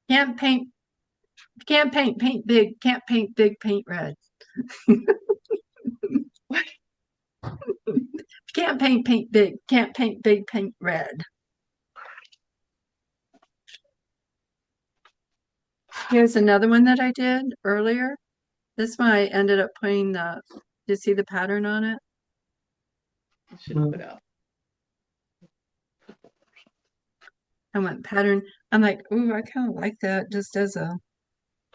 Can't paint big, can't paint big, paint red. What? Can't paint big, can't paint big, paint red. Here's another one that I did earlier. This one I ended up putting the, do you see the pattern on it? I should have put out. I went pattern. I'm like, ooh, I kind of like that just as a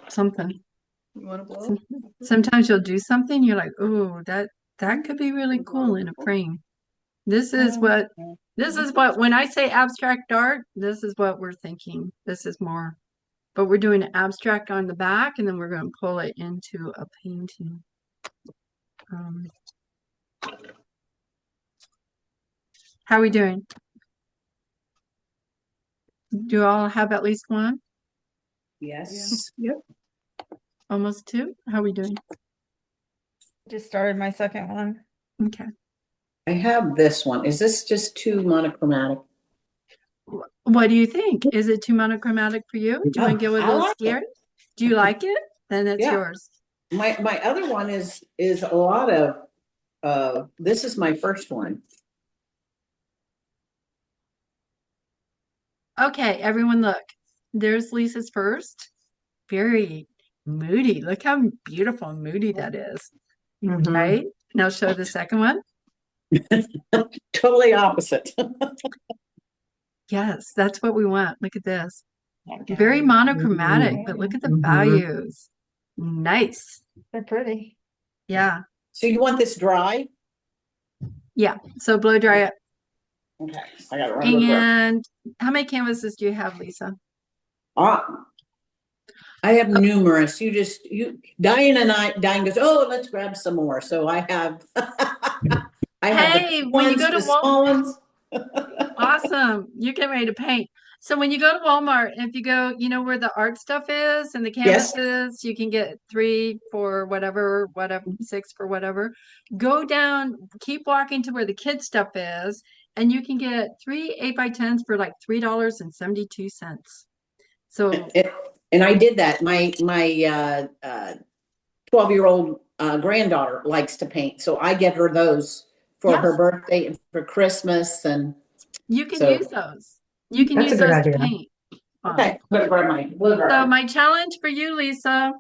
something. You want to blow? Sometimes you'll do something, you're like, ooh, that could be really cool in a frame. This is what when I say abstract art, this is what we're thinking. This is more, but we're doing an abstract on the back and then we're going to pull it into a painting. How are we doing? Do you all have at least one? Yes. Yep. Almost two? How are we doing? Just started my second one. Okay. I have this one. Is this just too monochromatic? What do you think? Is it too monochromatic for you? Do you want to go a I little like it. scary? Do you like it? Then it's Yeah. yours. My other one is a lot of this is my first one. Okay, everyone look. There's Lisa's first. Very moody. Look how beautiful and moody that is. Mhm. Right? Now show the second one. Totally opposite. Yes, that's what we want. Look at this. Very monochromatic, but look at the Mhm. values. Nice. They're pretty. Yeah. So you want this dry? Yeah. So blow dry it. Okay, I got to run to the And how many canvases do you have, Lisa? I have numerous. Diane goes, oh, let's grab some more. So I have, I have the Hey, big when you ones, go to the small ones. Awesome. You're getting ready to paint. So when you go to Walmart, if you go, you know where the art stuff is and the Yes. canvases, you can get 3 for whatever, 6 for whatever. Go down, keep walking to where the kid stuff is, and you can get 3 8x10s for like $3.72. So And I did that. My 12-year-old granddaughter likes to paint, so I get her those for Yes. her birthday and for Christmas, and you can so use those. You can That's a use good those to idea. paint fun. Okay, better grab my liver. So my challenge for you, Lisa,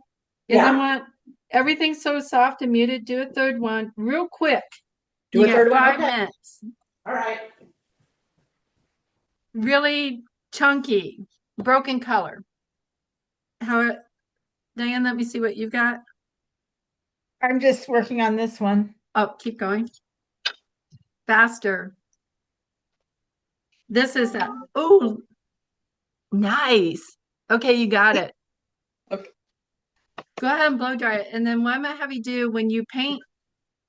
is I want everything so soft and muted. Do a third one real quick. Do You a got third one? 5 Okay. minutes. All right. Really chunky, broken color. Diane, let me see what you've got. I'm just working on this one. Oh, keep going. Faster. This is that. Oh, nice. Okay, you got it. Okay. Go ahead and blow dry it. And then what I'm gonna have you do when you paint,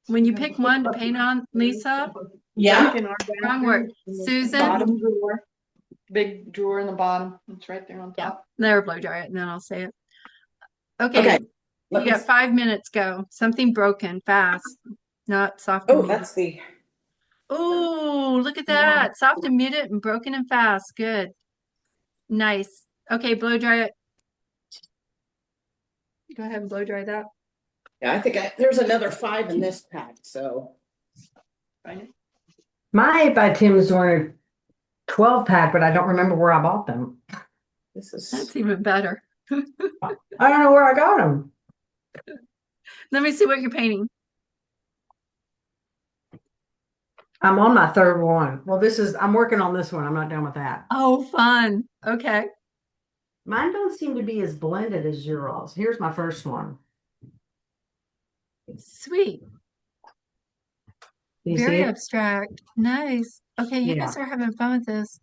when you pick one to paint on, Lisa. Yeah. Back in our Wrong bathroom, word. in the Susan. Bottom drawer. Big drawer in the bottom. It's right there on Yeah, top. there, blow dry it, and then I'll say it. Okay, Okay. you got 5 minutes. Go. Something broken, fast, not soft and Oh, muted. that's the. Oh, look at that. Soft and muted and broken and fast. Good. Nice. Okay, blow dry it. Go ahead and blow dry that. Yeah, I think there's another 5 in this pack. So. My 8 by Tim's were a 12 pack, but I don't remember where I bought them. This is. That's even better. I don't know where I got them. Let me see what you're painting. I'm on my third one. Well, I'm working on this one. I'm not done with that. Oh, fun. Okay. Mine don't seem to be as blended as yours. Here's my first one. Sweet. You Very see it? abstract. Nice. Okay, you guys are having fun with this.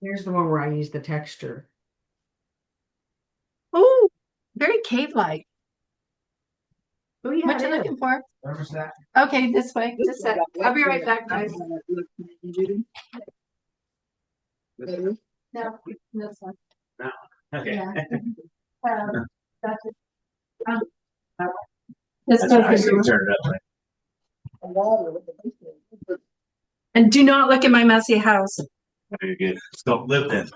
Here's the one where I use the texture. Oh, very cave-like. Oh, yeah, What you it is. looking for? Okay, this way. Just a sec. I'll be right back, guys. No, this one. Okay. Yeah. That's it. This doesn't- Turn it up. And do not look at my messy house. Very good. Don't live in.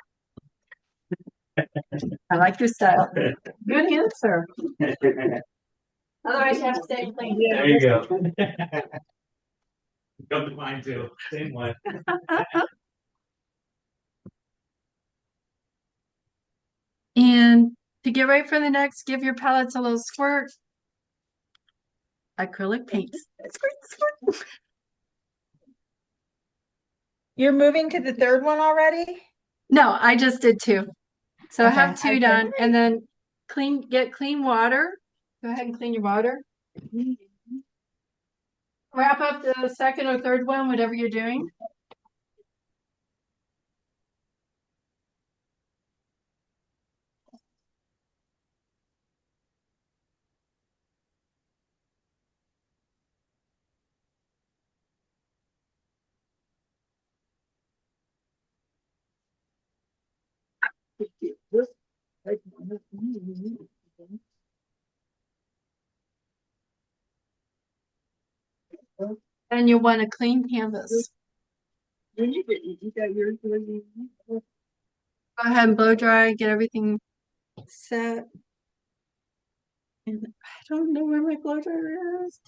I like your style. Good answer. Otherwise, you have to stay clean. There you go. Come to mine too. Same one. And to get ready for the next, give your palettes a little squirt. Acrylic paints. Squirt, squirt. You're moving to the third one already? No, I just did 2. So I Okay, have 2 I done, did. and then get clean water. Go ahead and clean your water. Wrap up the second or third one, whatever you're doing. And you'll want a clean canvas. Go ahead and blow dry, get everything set. And I don't know where my blow dryer is.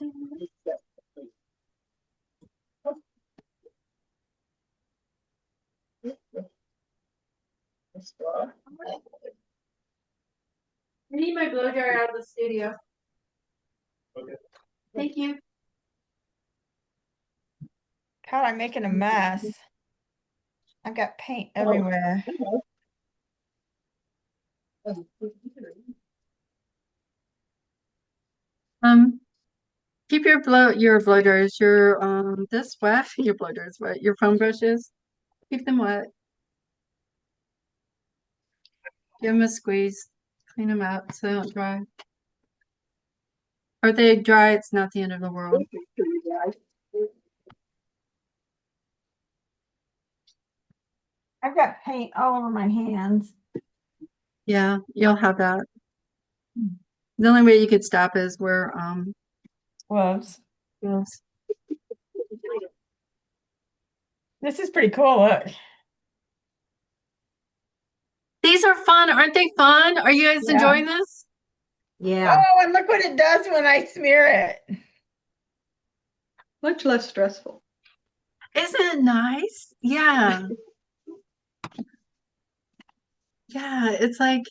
I need my blow dryer out of the studio. Okay. Thank you. God, I'm making a mess. I've got paint everywhere. Keep your blow dryers, this wet, your blow dryers wet, your foam brushes, keep them wet. Give them a squeeze, clean them out so they don't dry. Or if they dry, it's not the end of the world. I've got paint all over my hands. Yeah, you'll have that. The only way you could stop is wear Gloves. gloves. This is pretty cool. Look. These are fun, aren't they fun? Are you guys Yeah. enjoying this? Yeah. Oh, and look what it does when I smear it. Much less stressful. Isn't it nice? Yeah. Yeah, it's like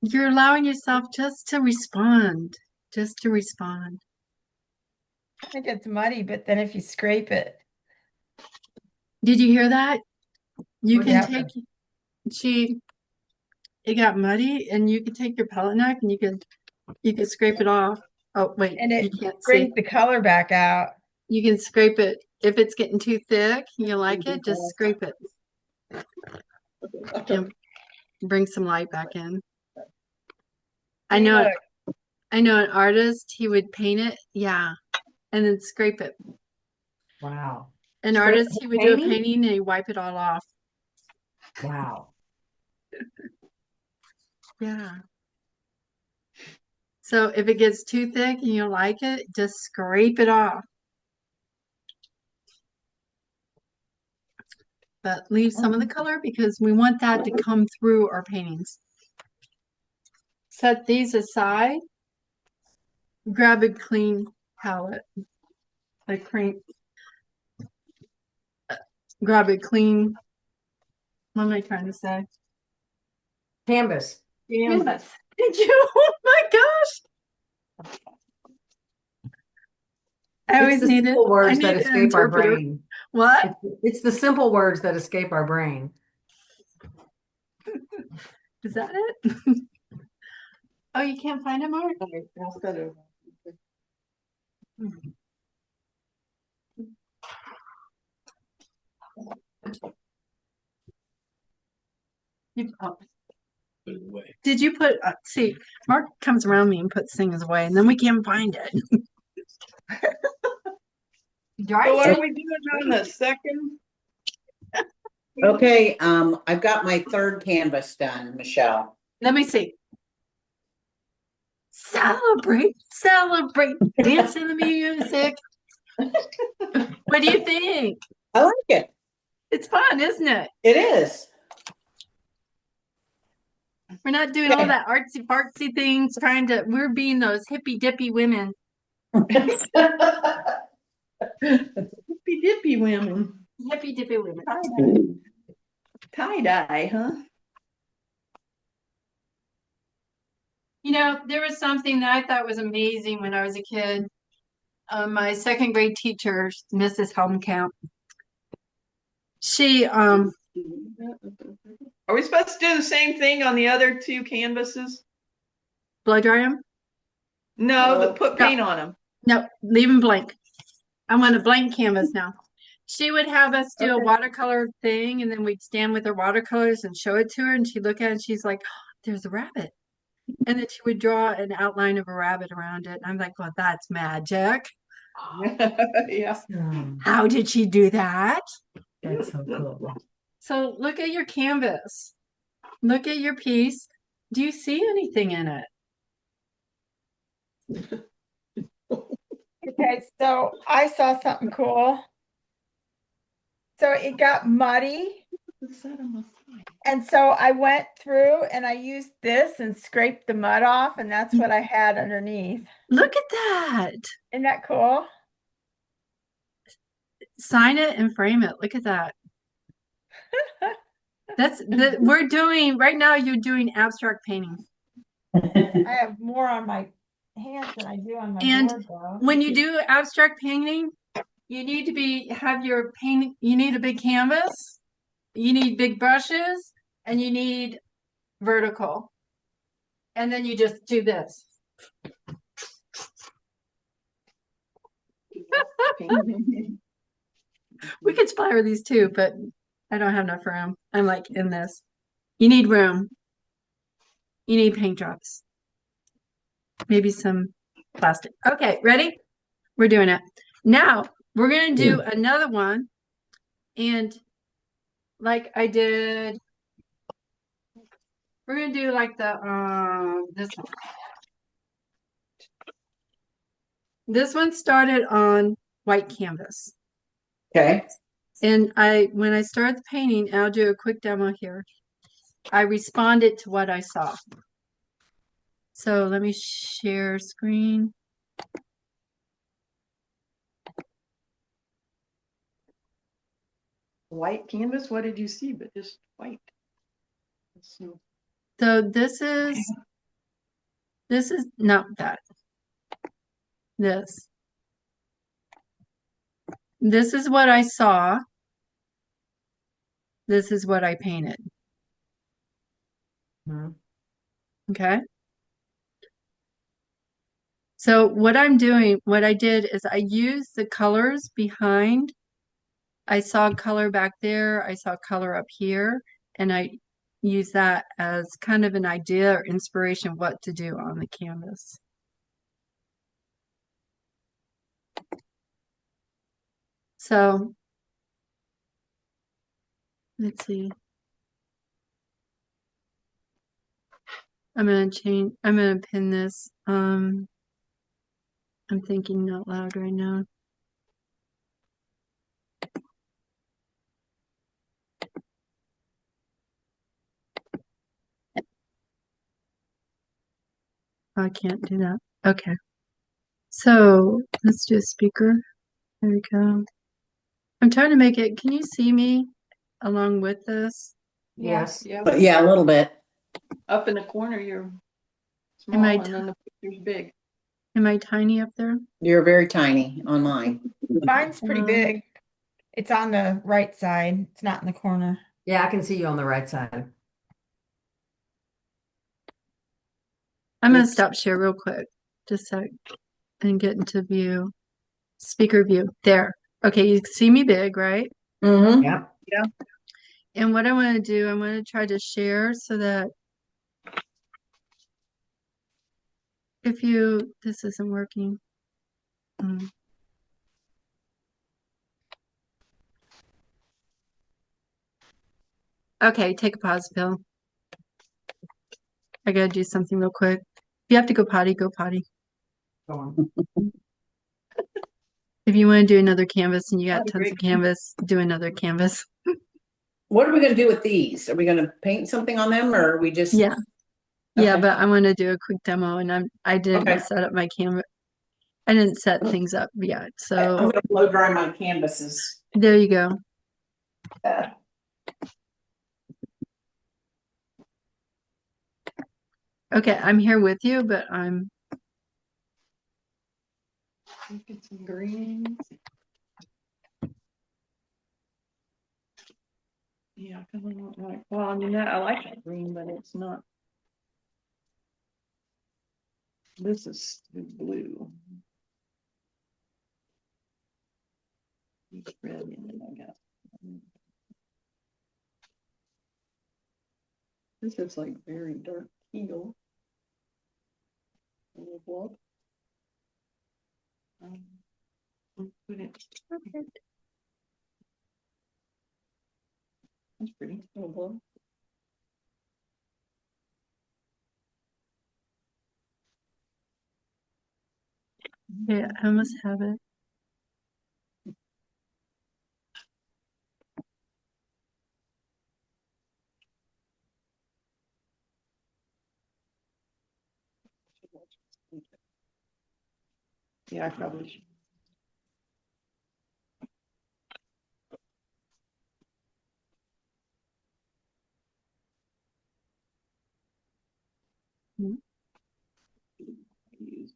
you're allowing yourself just to respond, just to respond. It gets muddy, but then if you scrape it, Did you hear that? You What can yeah. take, she, it got muddy and you can take your palette knife and you can scrape it off. Oh, wait, And you it can't see. brings the color back out. You can scrape it. If it's getting too thick, you like it, just scrape it and bring some light back in. I See, know it. look, I know an artist, he would paint it, yeah, and then scrape it. Wow. An Scrape artist, the he would do a painting? painting and he'd wipe it all off. Wow. Yeah. So if it gets too thick and you like it, just scrape it off. But leave some of the color because we want that to come through our paintings. Set these aside. Grab a clean palette. Like cream. Grab a clean. What am I trying to say? Canvas. Canvas. Thank you. Oh my gosh. I It's always the need it. simple I words that need an escape our interpreter. brain. What? It's the simple words that escape our brain. Is that it? Oh, you can't find it, Mark? Oh. Did you put, see, Mark comes around me and puts things away, and then we can't find it. So what are we doing on the second? Okay, I've got my third canvas done, Michelle. Let me see. Celebrate, celebrate, dance to the music. What do you think? I like it. It's fun, isn't it? It is. We're not doing all that artsy fartsy things, we're being those hippy dippy women. Hippy dippy women. Hippy dippy women. Tie-dye, huh? You know, there was something that I thought was amazing when I was a kid. My second grade teacher, Mrs. Helmkamp, she Are we supposed to do the same thing on the other two canvases? blow dry them. No, but put paint on them. No, leave them blank. I want a blank canvas now. She would have us do a watercolor thing, and then we'd stand with her watercolors and show it to her, and she'd look at it and she's like, oh, there's a rabbit. And then she would draw an outline of a rabbit around it. And I'm like, well, that's magic. Yeah. How did she do that? That's so cool. So look at your canvas. Look at your piece. Do you see anything in it? Okay, so I saw something cool. So it got muddy. And so I went through and I used this and scraped the mud off, and that's what I had underneath. Look at that. Isn't that cool? Sign it and frame it. Look at that. We're doing right now, you're doing abstract painting. I have more on my hands than I do on my board, though. When you do abstract painting, you need to have your paint, you need a big canvas, you need big brushes, and you need vertical. And then you just do this. We could splatter these too, but I don't have enough room. I'm like in this. You need room. You need paint drops. Maybe some plastic. Okay, ready? We're doing it. Now, we're going to do another one. And like I did, we're going to do like this one. This one started on white canvas. Okay. And when I started the painting, and I'll do a quick demo here, I responded to what I saw. So let me share screen. White canvas? What did you see? But just white. So this is not that. This. This is what I saw. This is what I painted. Mhm. Okay. So what I'm doing, what I did is I used the colors behind. I saw color back there. I saw color up here. And I use that as kind of an idea or inspiration what to do on the canvas. So let's see. I'm gonna pin this. I'm thinking out loud right now. I can't do that. Okay. So let's do a speaker. There we go. I'm trying to make it, can you see me along with this? Yes. Yeah, But yeah, a little bit. up in the corner, you're Am small I and then the picture's big. Am I tiny up there? You're very tiny on mine. Mine's pretty big. It's on the right side. It's not in the corner. Yeah, I can see you on the right side. I'm gonna Oops. stop share real quick, just a sec, and get into view. Speaker view. There. Okay, you see me big, right? Mm-hmm. Yep. Yeah. And what I want to do, I'm going to try to share so that this isn't working. Okay, take a pause, Bill. I gotta do something real quick. If you have to go potty, go potty. Go on. If you want to do another canvas and you got That'd be tons of great. canvas, do another canvas. What are we gonna do with these? Are we gonna paint something on them or are we just? Yeah. Yeah, Okay. but I want to do a quick demo and I didn't Okay. set up my canvas. I didn't set things up yet. I'm So gonna blow dry my canvases. there you go. Uh, Okay, I'm here with you, but I'm Get some greens. Yeah, because I don't like, well, I mean, that, I like that green, but it's not. This is too blue. It's red in it, I guess. This is like very dark teal. A little blood. Put it. That's pretty. A little blood. yeah, I almost have it. Yeah, I probably should. Mm. Use.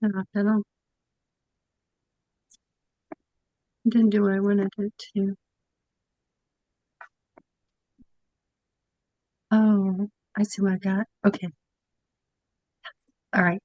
I didn't do what I wanted it to. Oh, I see what I got. Okay. All right.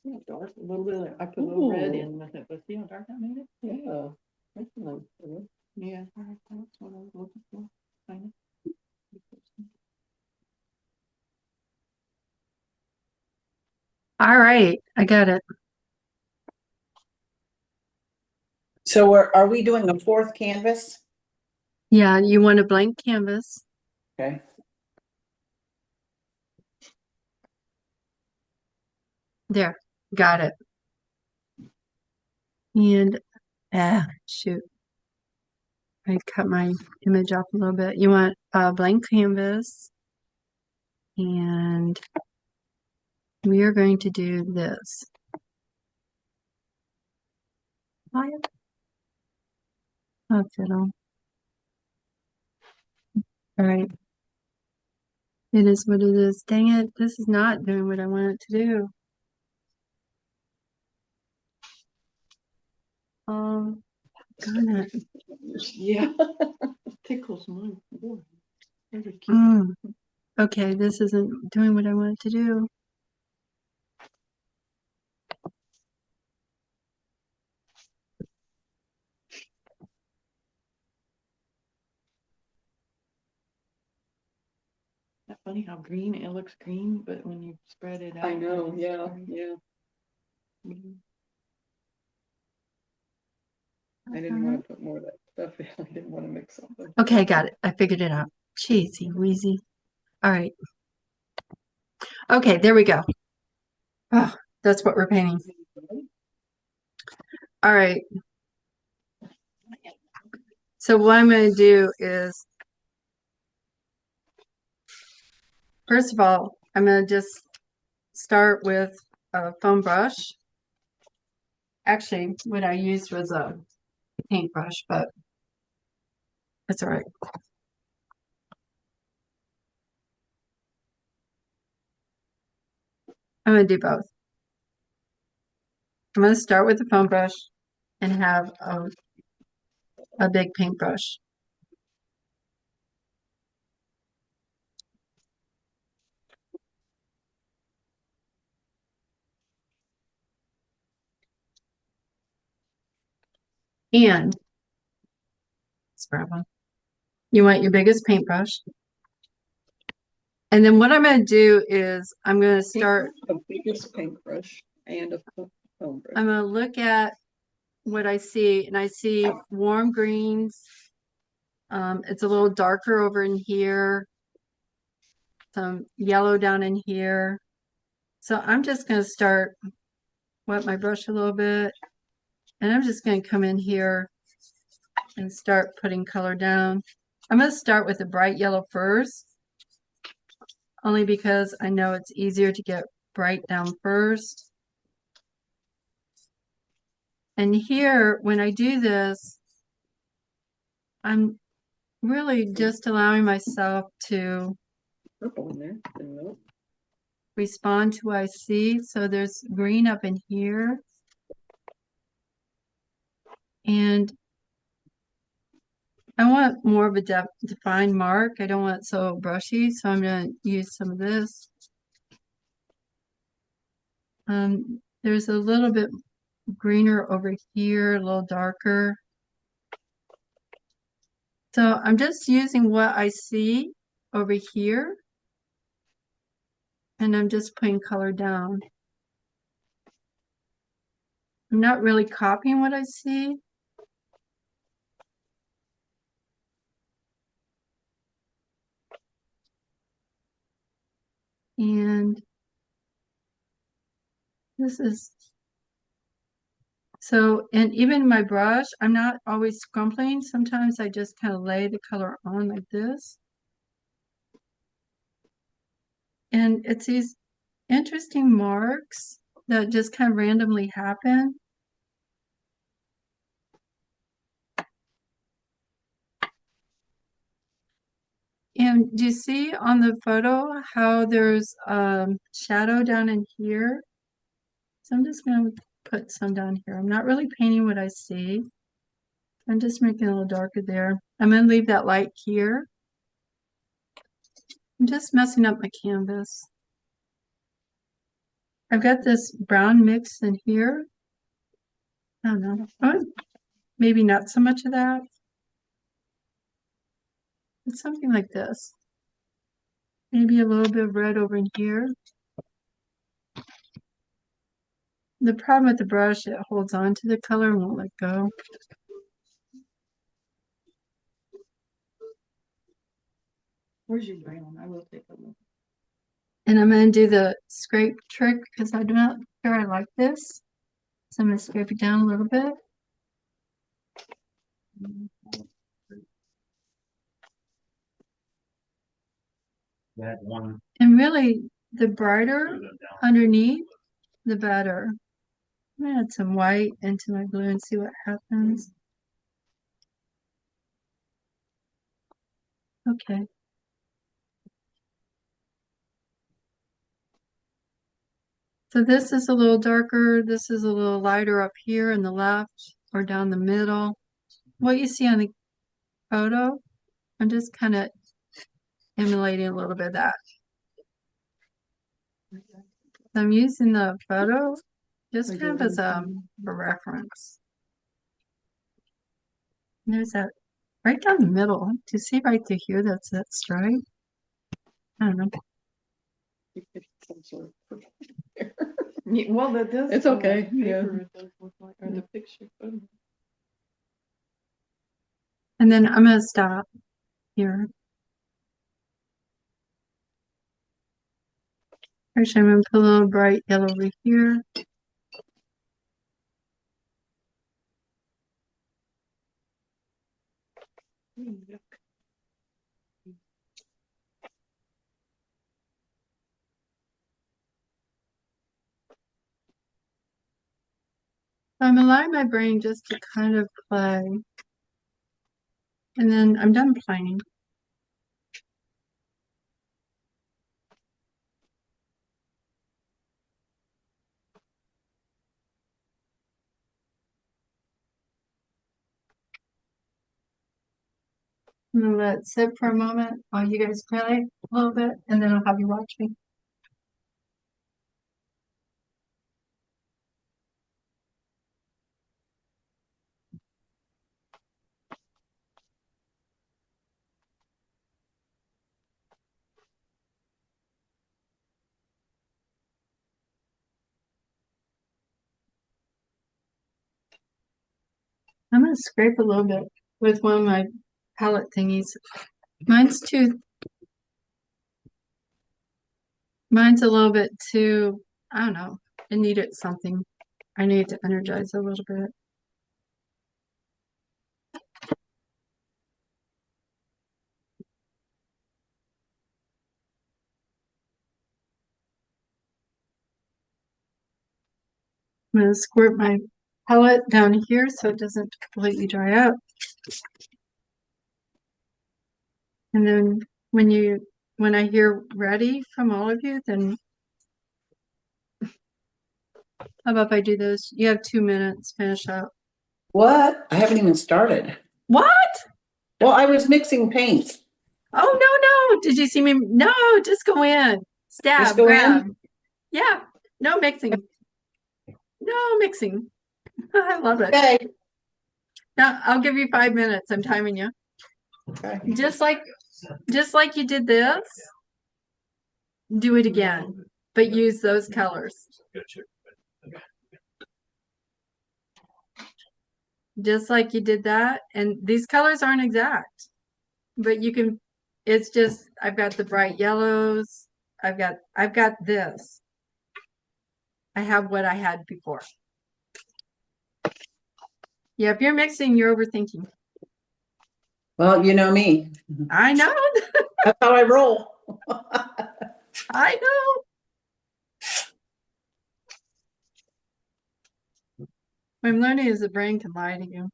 Yeah, dark, a little bit. I put a little red in with it, but see how dark that made it? Yeah. That's a nice color. Yeah, that's what I was looking for. Kind of. All right. I got it. So are we doing a fourth canvas? Yeah, you want a blank canvas. Okay. There, got it. And shoot, I cut my image off a little bit. You want a blank canvas, and we are going to do this. Oh, fiddle. All right. It is what it is. Dang it, this is not doing what I want it to do. Oh, darn it. Yeah. Tickles my boy. Okay, this isn't doing what I want it to do. That's funny how green, it looks green, but when you spread it out. I know, it's yeah, very- yeah. Mhm. I didn't want to put more of that stuff in. I didn't want to mix something. Okay, got it. I figured it out. Cheesy wheezy. All right. Okay, there we go. Oh, that's what we're painting. All right. So what I'm going to do is, first of all, I'm going to just start with a foam brush. Actually, what I used was a paintbrush, but it's all right. I'm going to do both. I'm going to start with the foam brush and have a big paintbrush. And let's grab one. You want your biggest paintbrush. And then what I'm going to do is I'm going to start. A biggest paintbrush and a foam brush. I'm going to look at what I see, and I see warm greens. It's a little darker over in here. Some yellow down in here. So I'm just going to start, wet my brush a little bit, and I'm just going to come in here and start putting color down. I'm going to start with the bright yellow first, only because I know it's easier to get bright down first. And here, when I do this, I'm really just allowing myself to Purple in there. Didn't know. respond to what I see. So there's green up in here. And I want more of a defined mark. I don't want it so brushy, so I'm going to use some of this. There's a little bit greener over here, a little darker. So I'm just using what I see over here, and I'm just putting color down. I'm not really copying what I see. And this is, so, and even my brush, I'm not always scumpling. Sometimes I just kind of lay the color on like this. And it's these interesting marks that just kind of randomly happen. And do you see on the photo how there's shadow down in here? So I'm just going to put some down here. I'm not really painting what I see. I'm just making it a little darker there. I'm going to leave that light here. I'm just messing up my canvas. I've got this brown mix in here. I don't know. Oh, maybe not so much of that. It's something like this. Maybe a little bit of red over in here. The problem with the brush, it holds on to the color and won't let go. Where's your brown? I will take a look. And I'm going to do the scrape trick because I'm not sure I like this. So I'm going to scrape it down a little bit. That one. And really, the brighter underneath, the better. I'm going to add some white into my blue and see what happens. Okay. So this is a little darker. This is a little lighter up here in the left or down the middle. What you see on the photo, I'm just kind of emulating a little bit of that. So I'm using the photo just kind of as a reference. And there's that right down the middle. Do you see right through here? That's that stripe. I don't know. Some sort of- Well, that does. It's on the okay, yeah. paper, it does look like, or the picture. And then I'm going to stop here. Actually, I'm going to put a little bright yellow over here. I'm allowing my brain just to kind of play. And then I'm done playing. I'm gonna let it sit for a moment while you guys play a little bit, and then I'll have you watch me. I'm gonna scrape a little bit with one of my palette thingies. Mine's mine's a little bit too, I don't know, it needed something. I need to energize a little bit. I'm gonna squirt my palette down here so it doesn't completely dry out. And then when I hear ready from all of you, then how about if I do this? You have 2 minutes, finish up. What? I haven't even started. What? Well, I was mixing paints. Oh, no. Did you see me? No, just go in. Stab, Just go grab. in? Yeah, no mixing. No mixing. I love it. Okay. Now, I'll give you 5 minutes. I'm timing you. Okay. Just like you did this, do it again, but use those colors. Just like you did that. And these colors aren't exact, but you can, it's just, I've got the bright yellows. I've got this. I have what I had before. Yeah, if you're mixing, you're overthinking. Well, you know me. I know. That's how I roll. I know. What I'm learning is the brain can lie to you.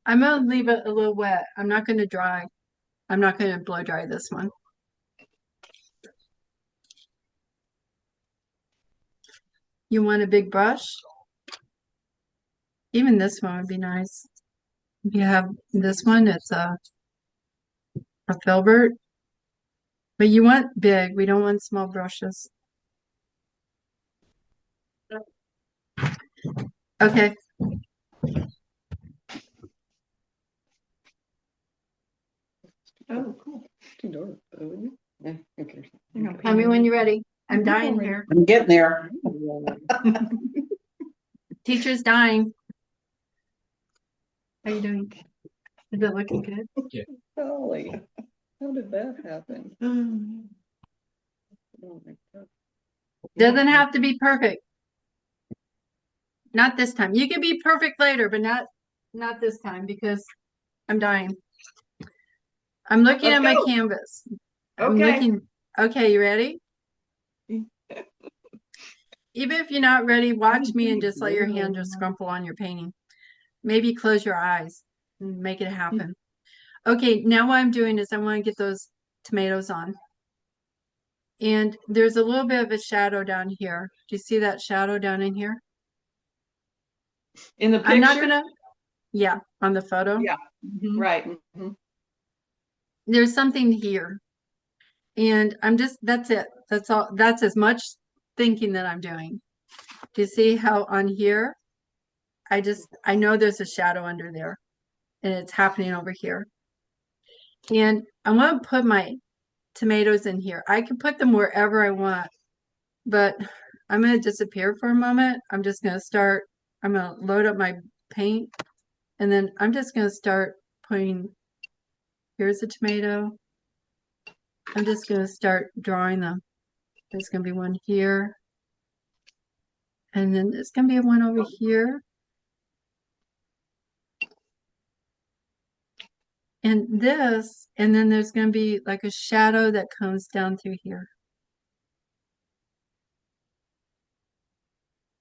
I'm gonna leave it a little wet. I'm not gonna dry. I'm not gonna blow dry this one. You want a big brush? Even this one would be nice. If you have this one, it's a filbert. But you want big. We don't want small brushes. Okay. Oh, cool. Too dark, though, isn't it? Okay. Tell me when you're ready. I'm dying here. I'm getting there. Teacher's dying. How you doing? Is it looking good? Golly, how did that happen? Oh my God. Doesn't have to be perfect. Not this time. You can be perfect later, but not this time because I'm dying. I'm looking at my canvas. I'm looking. Okay, you ready? Even if you're not ready, watch me and just let your hand just scrumple on your painting. Maybe close your eyes and make it happen. Okay, now what I'm doing is I want to get those tomatoes on. And there's a little bit of a shadow down here. Do you see that shadow down in here? In the picture? I'm not gonna, yeah, on the photo. Yeah. Right. There's something here. And I'm just, that's it. That's all. That's as much thinking that I'm doing. Do you see how on here, I know there's a shadow under there and it's happening over here. And I want to put my tomatoes in here. I can put them wherever I want, but I'm going to disappear for a moment. I'm just going to start, I'm going to load up my paint and then I'm just going to start putting, here's a tomato. I'm just going to start drawing them. There's going to be one here. And then there's going to be one over here. And this, and then there's going to be like a shadow that comes down through here.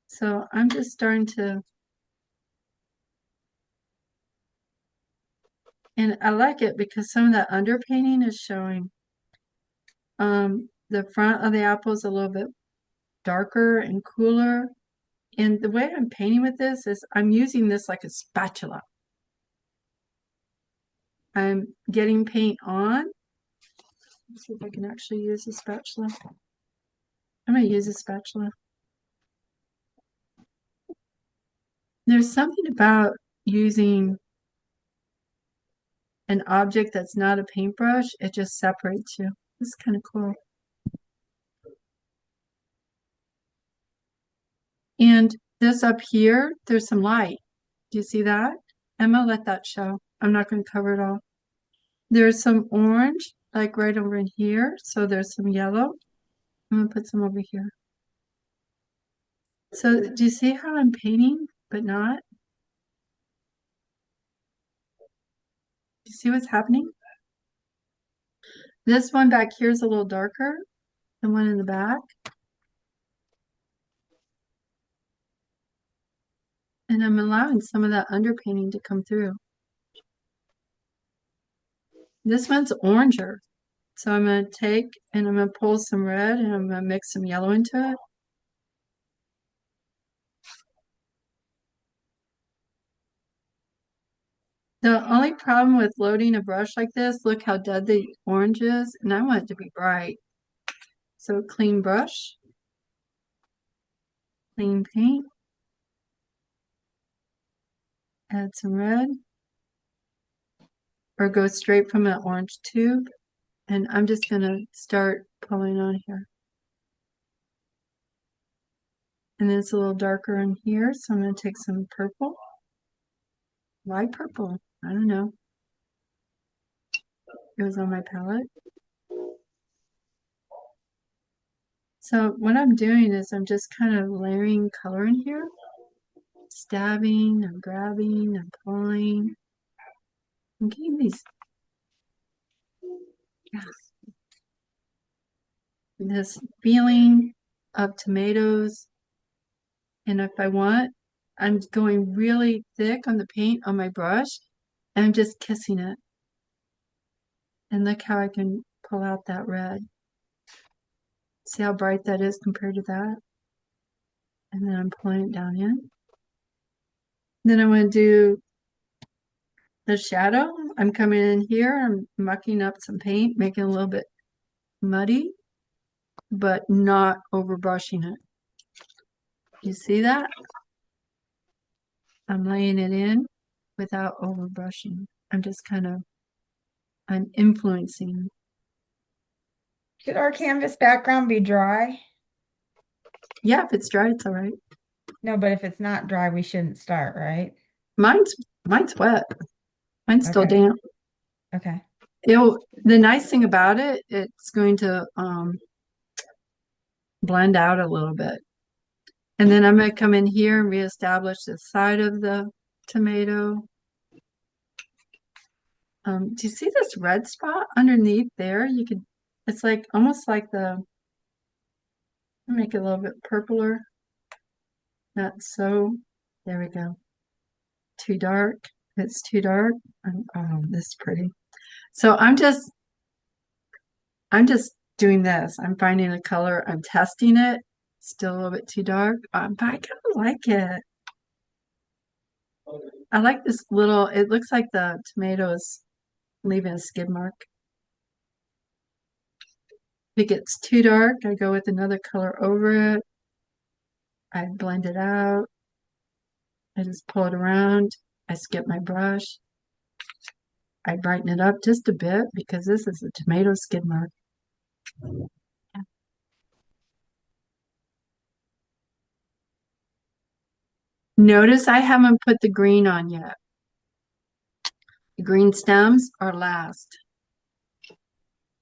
So I'm just starting to, and I like it because some of that underpainting is showing. The front of the apple is a little bit darker and cooler. And the way I'm painting with this is I'm using this like a spatula. I'm getting paint on. Let's see if I can actually use a spatula. I'm going to use a spatula. There's something about using an object that's not a paintbrush. It just separates you. It's kind of cool. And this up here, there's some light. Do you see that? I'm going to let that show. I'm not going to cover it all. There's some orange, like right over in here. So there's some yellow. I'm going to put some over here. So do you see how I'm painting, but not? Do you see what's happening? This one back here is a little darker than one in the back. And I'm allowing some of that underpainting to come through. This one's oranger. So I'm going to take and I'm going to pull some red and I'm going to mix some yellow into it. The only problem with loading a brush like this, look how dead the orange is, and I want it to be bright. So clean brush, clean paint, add some red, or go straight from an orange tube. And I'm just going to start pulling on here. And then it's a little darker in here, so I'm going to take some purple. Why purple? I don't know. It was on my palette. So what I'm doing is I'm just kind of layering color in here. Stabbing and grabbing and pulling. I'm getting these. Yeah. This feeling of tomatoes. And if I want, I'm going really thick on the paint on my brush and I'm just kissing it. And look how I can pull out that red. See how bright that is compared to that? And then I'm pulling it down in. Then I'm going to do the shadow. I'm coming in here, I'm mucking up some paint, making it a little bit muddy, but not overbrushing it. You see that? I'm laying it in without overbrushing. I'm just kind of, I'm influencing. Should our canvas background be dry? Yeah, if it's dry, it's all right. No, but if it's not dry, we shouldn't start, right? Mine's wet. Mine's still Okay. damp. Okay. The nice thing about it, it's going to blend out a little bit. And then I'm going to come in here and reestablish the side of the tomato. Do you see this red spot underneath there? It's like almost like make it a little bit purpler. Not so, there we go. Too dark. It's too dark. Oh, this is pretty. So I'm just doing this. I'm finding a color. I'm testing it. Still a little bit too dark, but I kind of like it. I like this little, it looks like the tomato is leaving a skid mark. If it gets too dark, I go with another color over it. I blend it out. I just pull it around. I skip my brush. I brighten it up just a bit because this is a tomato skid mark. Notice I haven't put the green on yet. The green stems are last.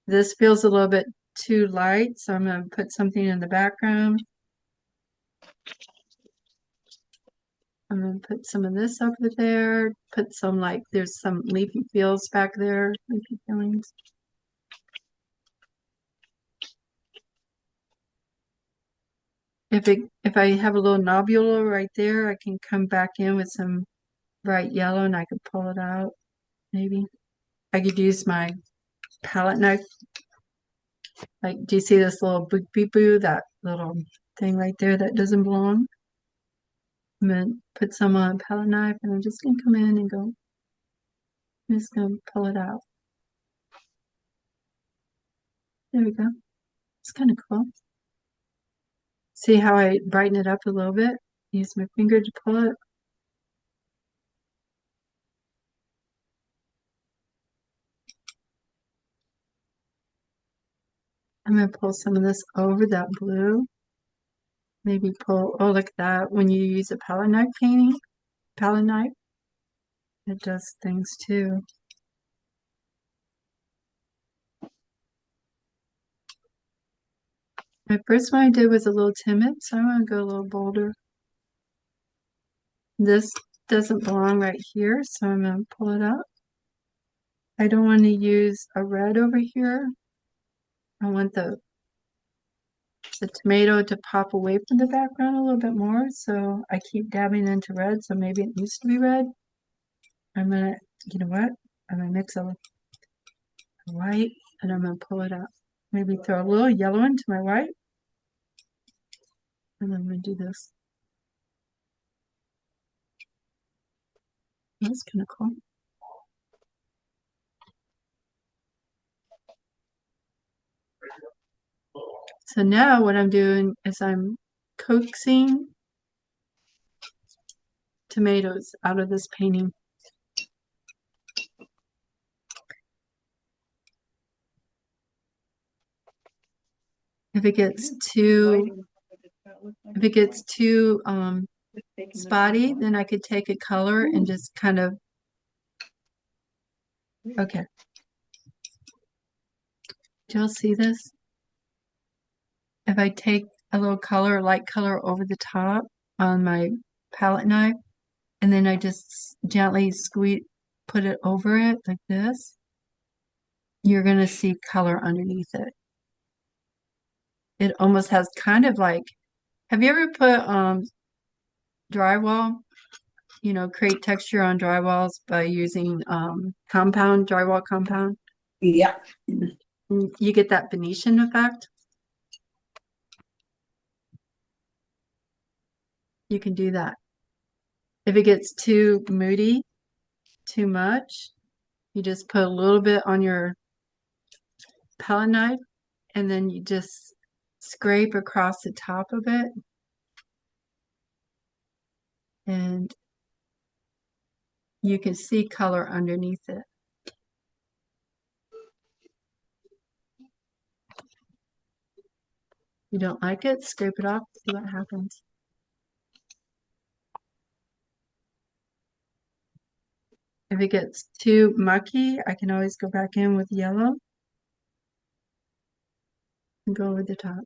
This feels a little bit too light, so I'm going to put something in the background. I'm going to put some of this over there, put some there's some leafy fields back there, leafy feelings. If I have a little nobule right there, I can come back in with some bright yellow and I could pull it out, maybe. I could use my palette knife. Like, do you see this little boop beep boo, that little thing right there that doesn't belong? I'm gonna put some on a palette knife and I'm just gonna come in and go, I'm just gonna pull it out. There we go. It's kind of cool. See how I brighten it up a little bit? Use my finger to pull it. I'm going to pull some of this over that blue. Maybe pull, oh, look at that. When you use a palette knife it does things too. My first one I did was a little timid, so I'm going to go a little bolder. This doesn't belong right here, so I'm going to pull it up. I don't want to use a red over here. I want the tomato to pop away from the background a little bit more, so I keep dabbing into red, so maybe it needs to be red. I'm gonna, you know what? I'm gonna mix a white and I'm gonna pull it out. Maybe throw a little yellow into my white. And I'm gonna do this. That's kind of cool. So now what I'm doing is I'm coaxing tomatoes out of this painting. If it gets too spotty, then I could take a color and just kind of, okay. Do y'all see this? If I take a little color, light color over the top on my palette knife, and then I just gently put it over it like this, you're going to see color underneath it. It almost has kind of like, have you ever put drywall, create texture on drywalls by using drywall compound? Yeah. You get that Venetian effect. You can do that. If it gets too moody, too much, you just put a little bit on your palette knife and then you just scrape across the top of it. And you can see color underneath it. You don't like it? Scrape it off, see what happens. If it gets too mucky, I can always go back in with yellow and go over the top.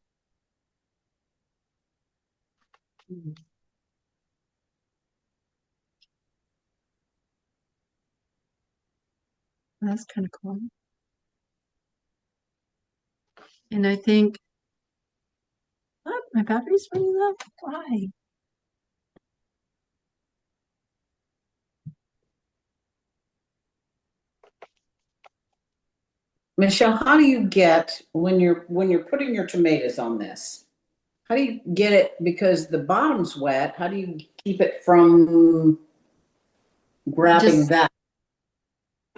That's kind of cool. And I think, what? My battery's running low? Why? Michelle, how do you get, when you're putting your tomatoes on this, how do you get it, because the bottom's wet, how do you keep it from grabbing Just- that?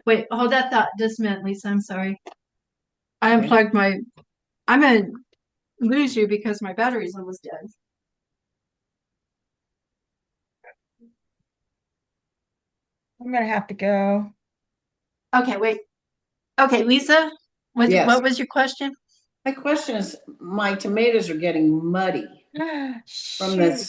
Wait, hold that thought just a minute, Lisa. I'm sorry. I Okay. unplugged my, I'm gonna lose you because my battery's almost dead. I'm gonna have to go. Okay, wait. Okay, Lisa, Yes. what was your question? My question is, my tomatoes are getting muddy from Shoot. this